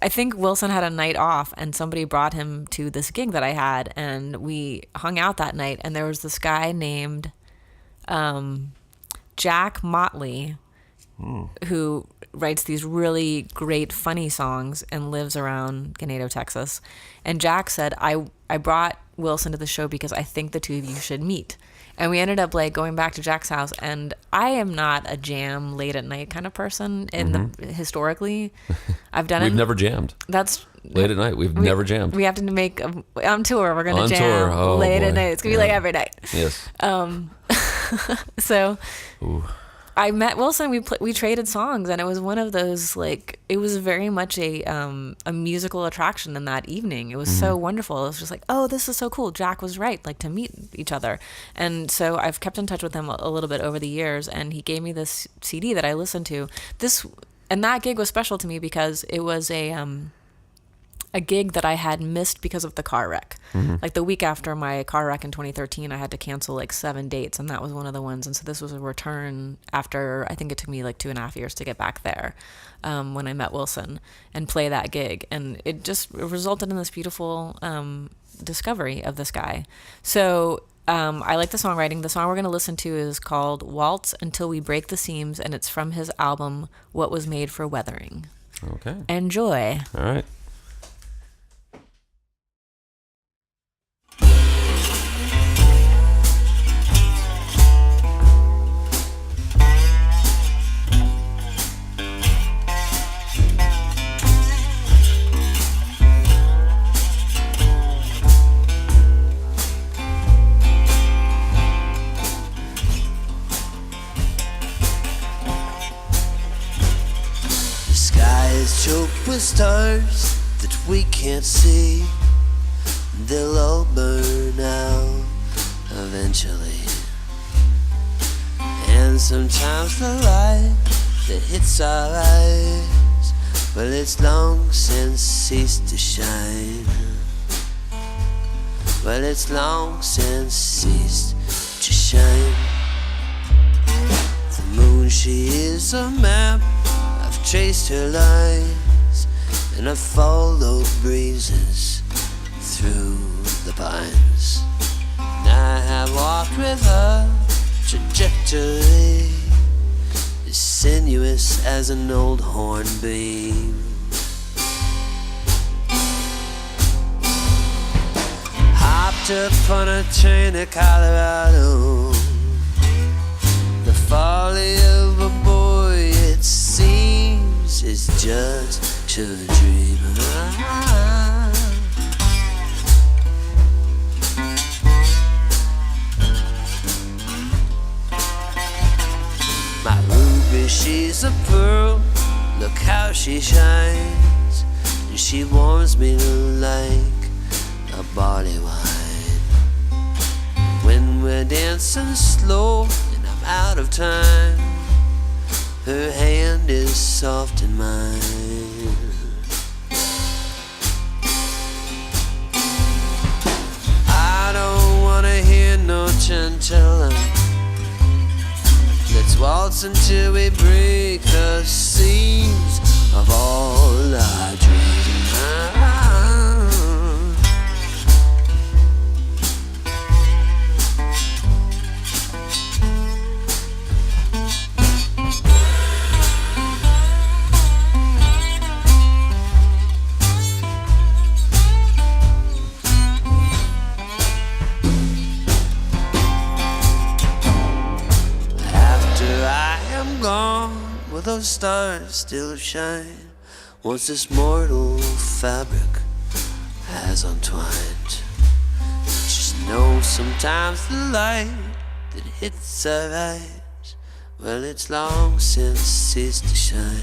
I think Wilson had a night off, and somebody brought him to this gig that I had, and we hung out that night, and there was this guy named Jack Motley, who writes these really great, funny songs and lives around Ganado, Texas. And Jack said, I brought Wilson to the show because I think the two of you should meet. And we ended up like going back to Jack's house, and I am not a jam late at night kind of person. Historically, I've done We've never jammed. That's late at night. We've never jammed. We have to make on tour. We're gonna on jam tour. Oh, late boy. at night. It's gonna be like every night. Yes. So, Ooh. I met Wilson. We traded songs, and it was one of those it was very much a musical attraction in that evening. It was so wonderful. It was just like, oh, this is so cool. Jack was right, like to meet each other. And so I've kept in touch with him a little bit over the years, and he gave me this CD that I listened to. And that gig was special to me because it was a gig that I had missed because of the car wreck. Like the week after my car wreck in 2013, I had to cancel like 7 dates, and that was one of the ones. And so this was a return after, I think it took me like 2.5 years to get back there when I met Wilson and play that gig. And it just resulted in this beautiful discovery of this guy. So I like the songwriting. The song we're going to listen to is called Waltz Until We Break the Seams, and it's from his album, What Was Made for Weathering. Okay. Enjoy. All right. Choked with stars that we can't see. They'll all burn out eventually. And sometimes the light that hits our eyes, well, it's long since ceased to shine. Well, it's long since ceased to shine. The moon, she is a map. I've traced her lines, and I've followed breezes through the pines. And I have walked with her trajectory, as sinuous as an old hornbeam. Hopped up on a train to Colorado, the folly of a boy, it seems, is just a dream. My ruby, she's a pearl, look how she shines, and she warms me like a barley wine. When we're dancing slow and I'm out of time, her hand is soft in mine. I don't wanna hear no chantella. Let's waltz until we break the seams of all our dreams. Gone, will those stars still shine once this mortal fabric has untwined? Just know sometimes the light that hits our eyes, well, it's long since ceased to shine.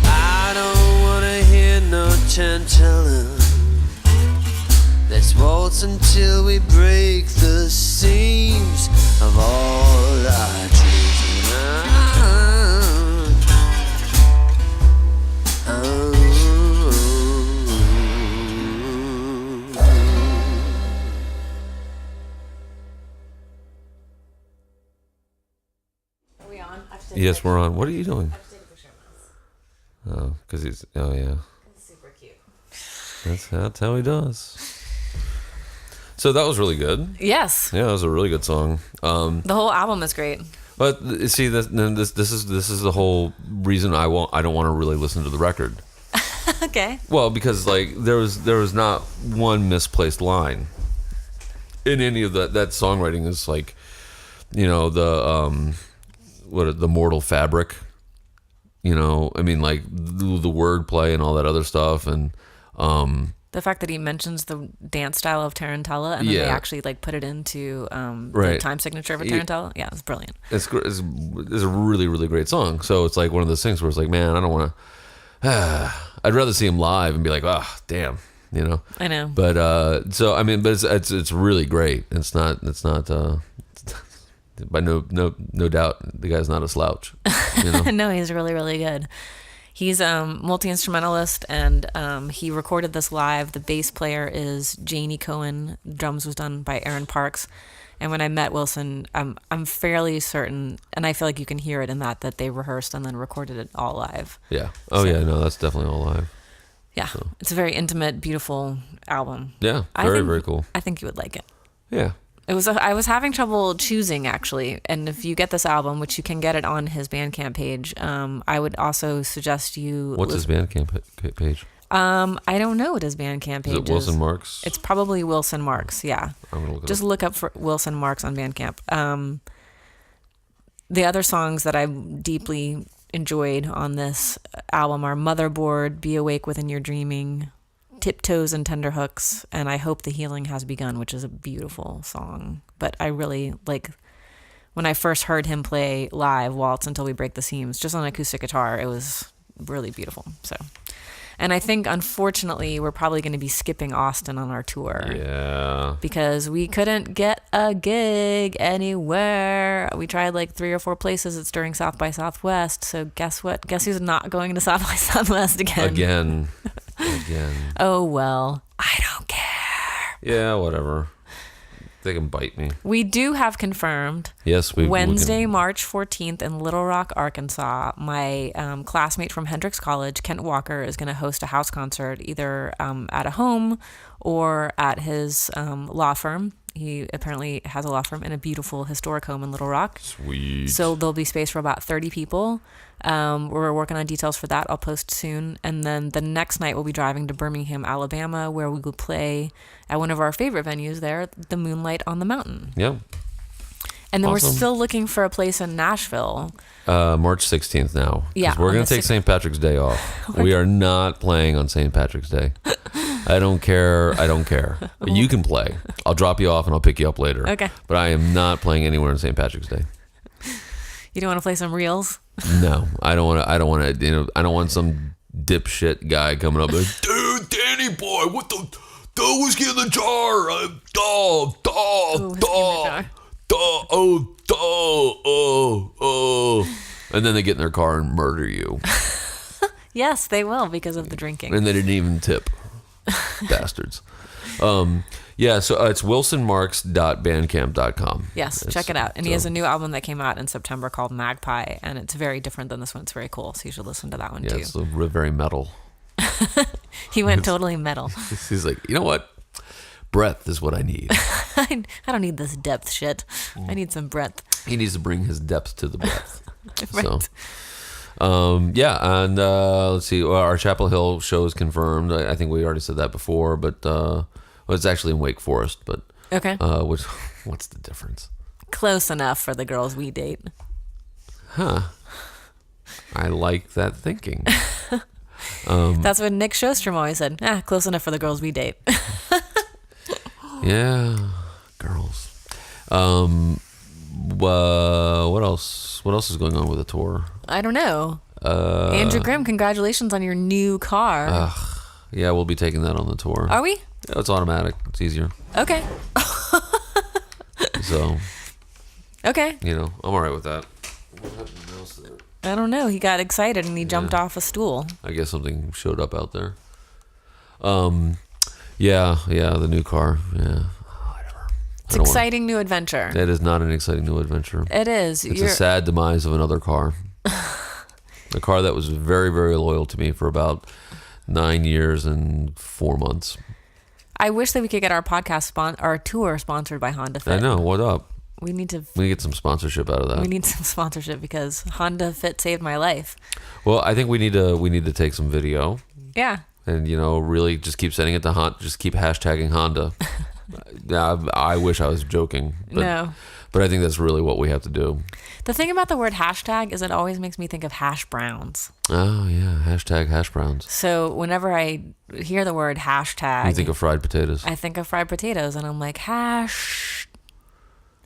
I don't wanna hear no chantella. Let's waltz until we break the seams of all our dreams. Are we on? Yes, we're on. What are you doing? I have to take a picture of this. Oh, because he's. Oh, yeah. It's super cute. That's how he does. So that was really good. Yes. Yeah, that was a really good song. The whole album is great. But see, this is the whole reason I don't want to really listen to the record. Okay. Well, because like there was not one misplaced line in any of that songwriting is like, you know, the mortal fabric. You know, I mean, like the wordplay and all that other stuff, and The fact that he mentions the dance style of Tarantella and then they actually like put it into the time signature of a Tarantella. Yeah, it's brilliant. It's a really, really great song. So it's like one of those things where it's like, man, I don't want to. I'd rather see him live and be like, oh, damn, you know. I know. But so I mean, but it's really great. It's not by no doubt the guy's not a slouch. You know? No, he's really, really good. He's a multi-instrumentalist, and he recorded this live. The bass player is Janie Cohen. Drums was done by Aaron Parks. And when I met Wilson, I'm fairly certain, and I feel like you can hear it in that they rehearsed and then recorded it all live. Yeah. Oh, yeah, no, that's definitely all live. Yeah. So. It's a very intimate, beautiful album. Yeah, very cool. I think you would like it. Yeah. I was having trouble choosing, actually, and if you get this album, which you can get it on his Bandcamp page, I would also suggest you... What's his Bandcamp page? I don't know what his Bandcamp page is. Is it Wilson Marks? It's probably Wilson Marks, yeah. I'm gonna look Just look up for Wilson Marks on Bandcamp. The other songs that I deeply enjoyed on this album are Motherboard, Be Awake Within Your Dreaming, Tiptoes and Tenderhooks, and I Hope the Healing Has Begun, which is a beautiful song. But I really like, when I first heard him play live Waltz Until We Break the Seams, just on acoustic guitar, it was really beautiful. So, and I think, unfortunately, we're probably going to be skipping Austin on our tour. Yeah. Because we couldn't get a gig anywhere. We tried like 3 or 4 places. It's during South by Southwest. So guess what? Guess who's not going to South by Southwest again? Again. Oh, well, I don't care. Yeah, whatever. They can bite me. We do have confirmed. Yes, Wednesday, March 14th in Little Rock, Arkansas. My classmate from Hendrix College, Kent Walker, is going to host a house concert either at a home or at his law firm. He apparently has a law firm in a beautiful historic home in Little Rock. Sweet. So there'll be space for about 30 people. We're working on details for that. I'll post soon. And then the next night we'll be driving to Birmingham, Alabama, where we will play at one of our favorite venues there, the Moonlight on the Mountain. Yeah. And then we're still looking for a place in Nashville. March 16th now. Yeah. We're going to take St. Patrick's Day off. We are not playing on St. Patrick's Day. I don't care. You can play. I'll drop you off and I'll pick you up later. Okay. But I am not playing anywhere on St. Patrick's Day. You don't want to play some reels? No, I don't want to. You know, I don't want some dipshit guy coming up like, dude, Danny boy, what the whiskey in the jar? And then they get in their car and murder you. Yes, they will because of the drinking. And they didn't even tip. Bastards. Yeah, so it's wilsonmarks.bandcamp.com. Yes, check it out. And he has a new album that came out in September called Magpie, and it's very different than this one. It's very cool, so you should listen to that one too. Yeah, it's very metal. He went totally metal. He's like, you know what? Breadth is what I need. I don't need this depth shit. I need some breadth. He needs to bring his depth to the breadth. Right. So, yeah, and let's see. Our Chapel Hill show is confirmed. I think we already said that before, but it's actually in Wake Forest. But okay, what's the difference? Close enough for the girls we date. Huh. I like that thinking. That's what Nick Sjostrom always said. Close enough for the girls we date. Yeah, girls. What else? What else is going on with the tour? I don't know. Andrew Grimm, congratulations on your new car. Yeah, we'll be taking that on the tour. Are we? Yeah, it's automatic. It's easier. Okay. So. Okay. You know, I'm all right with that. What happened else there? I don't know. He got excited and he jumped off a stool. I guess something showed up out there. Yeah, the new car. Yeah. It's an exciting new adventure. It is not an exciting new adventure. It is. It's a sad demise of another car. A car that was very, very loyal to me for about 9 years and 4 months. I wish that we could get our our tour sponsored by Honda Fit. I know. What up? We need to get some sponsorship out of that. We need some sponsorship because Honda Fit saved my life. Well, I think we need to take some video. Yeah. And really just keep sending it to Honda. Just keep hashtagging Honda. I wish I was joking. But, no. But I think that's really what we have to do. The thing about the word hashtag is it always makes me think of hash browns. Oh, yeah. Hashtag hash browns. So whenever I hear the word hashtag, You think of fried potatoes. I think of fried potatoes, and I'm like, hash.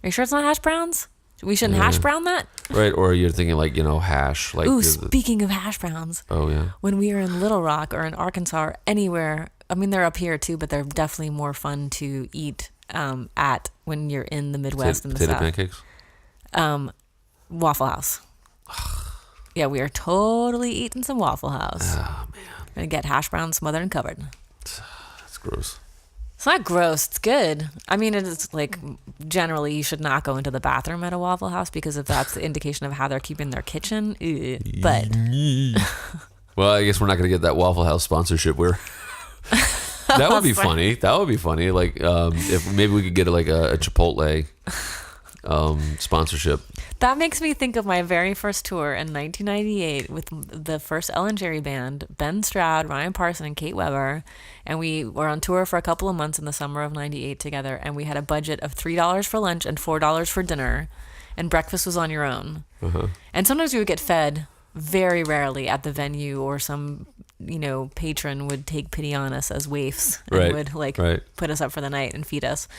Are you sure it's not hash browns? We shouldn't hash brown that? Right, or you're thinking like, hash. Like Ooh, speaking of hash browns. Oh, yeah. When we were in Little Rock or in Arkansas or anywhere, I mean, they're up here too, but they're definitely more fun to eat at when you're in the Midwest and the Potato South. pancakes? Waffle House. Yeah, we are totally eating some Waffle House. Oh, man. Gonna get hash browns smothered and covered. That's gross. It's not gross. It's good. I mean, it's like generally you should not go into the bathroom at a Waffle House because if that's the indication of how they're keeping their kitchen. But Well, I guess we're not going to get that Waffle House sponsorship. That would be funny. That would be funny. Like if maybe we could get like a Chipotle sponsorship. that makes me think of my very first tour in 1998 with the first Ellen Jerry Band, Ben Stroud, Ryan Parson, and Kate Weber. And we were on tour for a couple of months in the summer of 98 together. And we had a budget of $3 for lunch and $4 for dinner. And breakfast was on your own. Uh-huh. And sometimes we would get fed, very rarely at the venue, or some patron would take pity on us as waifs and would put us up for the night and feed us.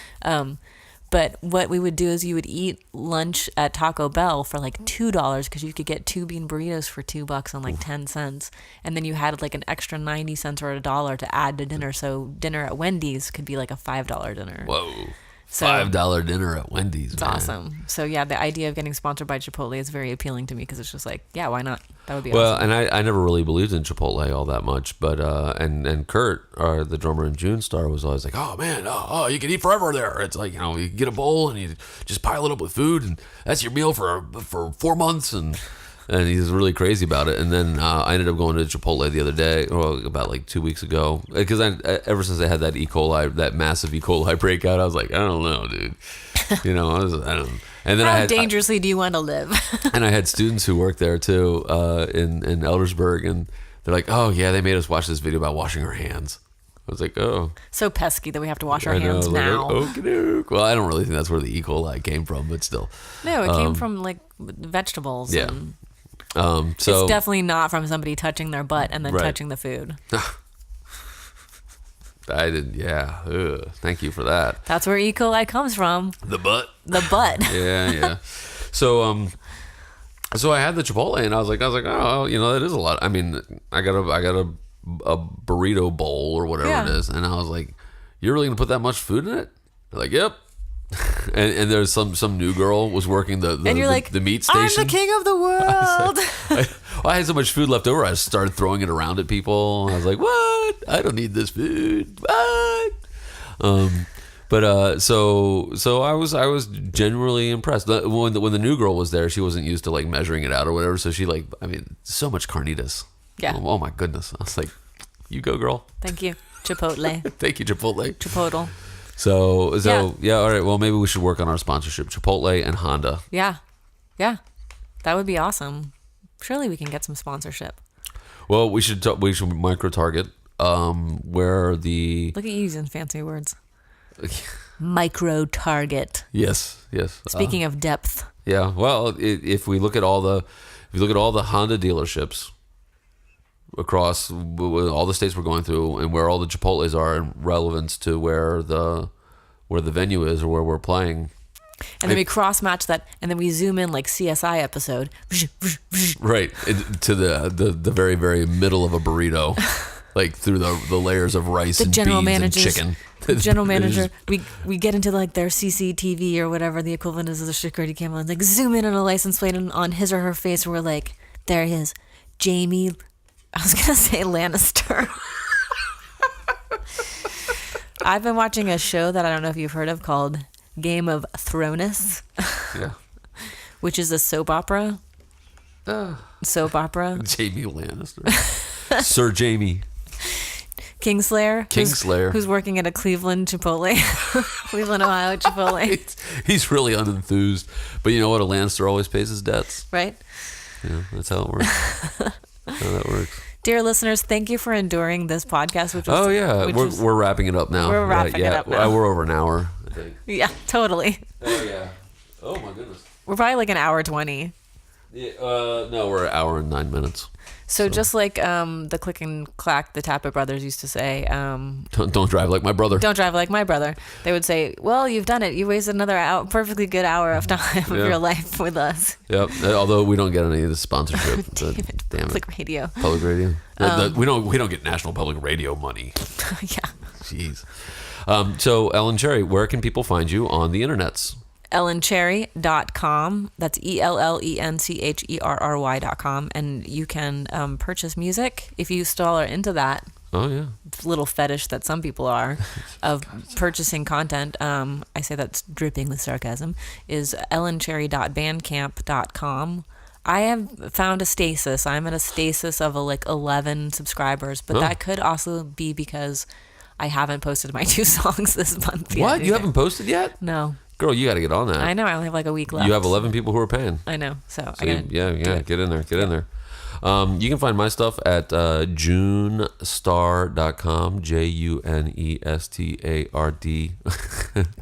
But what we would do is you would eat lunch at Taco Bell for like $2 because you could get 2 bean burritos for $2 and like 10 cents. And then you had like an extra 90 cents or $1 to add to dinner. So dinner at Wendy's could be like a $5 dinner. Whoa. $5 dinner at Wendy's. It's awesome. So yeah, the idea of getting sponsored by Chipotle is very appealing to me because it's just like, yeah, why not? That would be awesome. And I never really believed in Chipotle all that much, but and Kurt, the drummer in June Star, was always like, oh man, you can eat forever there. It's like, you get a bowl and you just pile it up with food and that's your meal for 4 months, and he's really crazy about it. And then I ended up going to Chipotle the other day, or about like 2 weeks ago, because ever since I had that that massive E. coli breakout, I was like, I don't know, dude. I don't. And then How dangerously do you want to live? And I had students who worked there too, in Eldersburg, and they're like, oh yeah, they made us watch this video about washing our hands. I was like, oh. So pesky that we have to wash our hands now. Like, well, I don't really think that's where the E. coli came from, but still. No, it came from like vegetables. Yeah. So it's definitely not from somebody touching their butt and then touching the food. I didn't. Yeah. Ugh, thank you for that. That's where E. coli comes from. The butt. The butt. Yeah. So I had the Chipotle and I was like, oh, that is a lot. I mean, I got a burrito bowl or whatever it is, and I was like, you're really gonna put that much food in it? They're like, yep. And there's some new girl was working the meat station. I'm the king of the world. I had so much food left over, I started throwing it around at people. I was like, what? I don't need this food. What? So I was genuinely impressed. When the new girl was there, she wasn't used to like measuring it out or whatever. So she so much carnitas. Yeah. Oh my goodness. I was like, you go, girl. Thank you, Chipotle. Thank you, Chipotle. Chipotle. So yeah. All right. Well, maybe we should work on our sponsorship, Chipotle and Honda. Yeah, that would be awesome. Surely we can get some sponsorship. Well, we should micro target. Where the look at you using fancy words. Micro target. Yes. Speaking of depth. Yeah. Well, if we look at all the Honda dealerships across all the states we're going through, and where all the Chipotles are in relevance to where the venue is or where we're playing, and then we cross match that, and then we zoom in like CSI episode, right, to the very, very middle of a burrito, like through the layers of rice and beans and chicken. The general manager, we get into like their CCTV or whatever the equivalent is of the security camera, and like zoom in on a license plate and on his or her face, and we're like, there he is, Jamie. I was gonna say Lannister. I've been watching a show that I don't know if you've heard of called Game of Thrones. Yeah. Which is a soap opera. Soap opera. Jamie Lannister. Sir Jamie. Kingslayer. Who's working at a Cleveland Chipotle. Cleveland, Ohio Chipotle. He's really unenthused. But you know what? A Lannister always pays his debts. Right? Yeah, that's how it works. How that works. Dear listeners, thank you for enduring this podcast. We're wrapping it up now. We're wrapping it up now. We're over an hour, I think. Yeah, totally. Oh, yeah. Oh my goodness. We're probably like an hour 20. Yeah, no, we're an hour and 9 minutes. So just like the click and clack, the Tappet brothers used to say, Don't drive like my brother. don't drive like my brother. They would say, well, you've done it. You wasted another perfectly good hour of time of your life with us. Yep. Although we don't get any of the sponsorship. Damn it. Public radio. Public radio. We don't get National Public Radio money. Yeah. Jeez. So Ellen Cherry, where can people find you on the internets? ellencherry.com. That's ELLENCHERRY.com. And you can purchase music if you still are into that Oh yeah. little fetish that some people are of purchasing content. I say that's dripping with sarcasm. Is ellencherry.bandcamp.com. I have found a stasis. I'm at a stasis of 11 subscribers, but that could also be because I haven't posted my 2 songs this month yet. What? You haven't posted yet? No. Girl, you got to get on that. I know. I only have like a week left. You have 11 people who are paying. I know. So I Yeah, get in there. Get in there. You can find my stuff at junestar.com. JUNESTARD.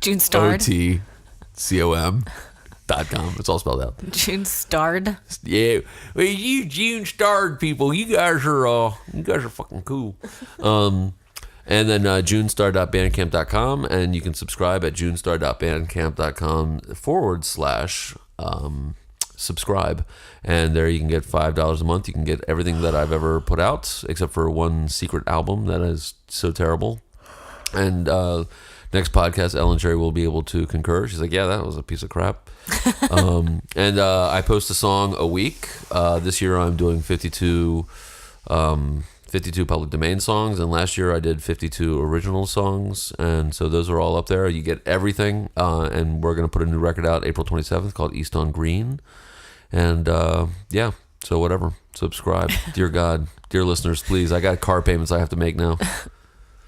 June Starred. OTCOM.com. It's all spelled out. June Starred. Yeah. Well, you June Starred people, you guys are fucking cool. And then junestar.bandcamp.com, and you can subscribe at junestar.bandcamp.com/subscribe. And there you can get $5 a month. You can get everything that I've ever put out, except for one secret album that is so terrible. And next podcast, Ellen Cherry will be able to concur. She's like, yeah, that was a piece of crap. And I post a song a week. This year I'm doing 52 public domain songs, and last year I did 52 original songs, and so those are all up there. You get everything, and we're going to put a new record out April 27th called East on Green, and yeah, so whatever, subscribe. Dear God, dear listeners, please, I got car payments I have to make now.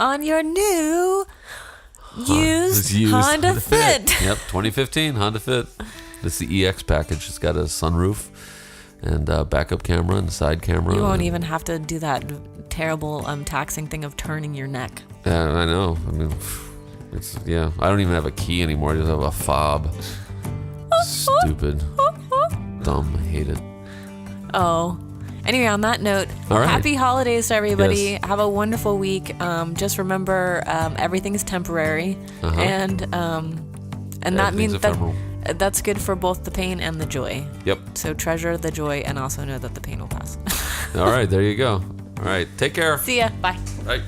On your new used Honda Fit. Yep, 2015 Honda Fit. It's the EX package. It's got a sunroof and backup camera and side camera. You won't even have to do that terrible taxing thing of turning your neck. Yeah, I know. I mean, I don't even have a key anymore. I just have a fob. Stupid. Dumb. I hate it. Oh. Anyway, on that note, all right. Happy holidays to everybody. Yes. Have a wonderful week. Just remember, everything is temporary, and that means ephemeral. That's good for both the pain and the joy. Yep. So treasure the joy and also know that the pain will pass. All right, there you go. All right, take care. See ya. Bye. Bye.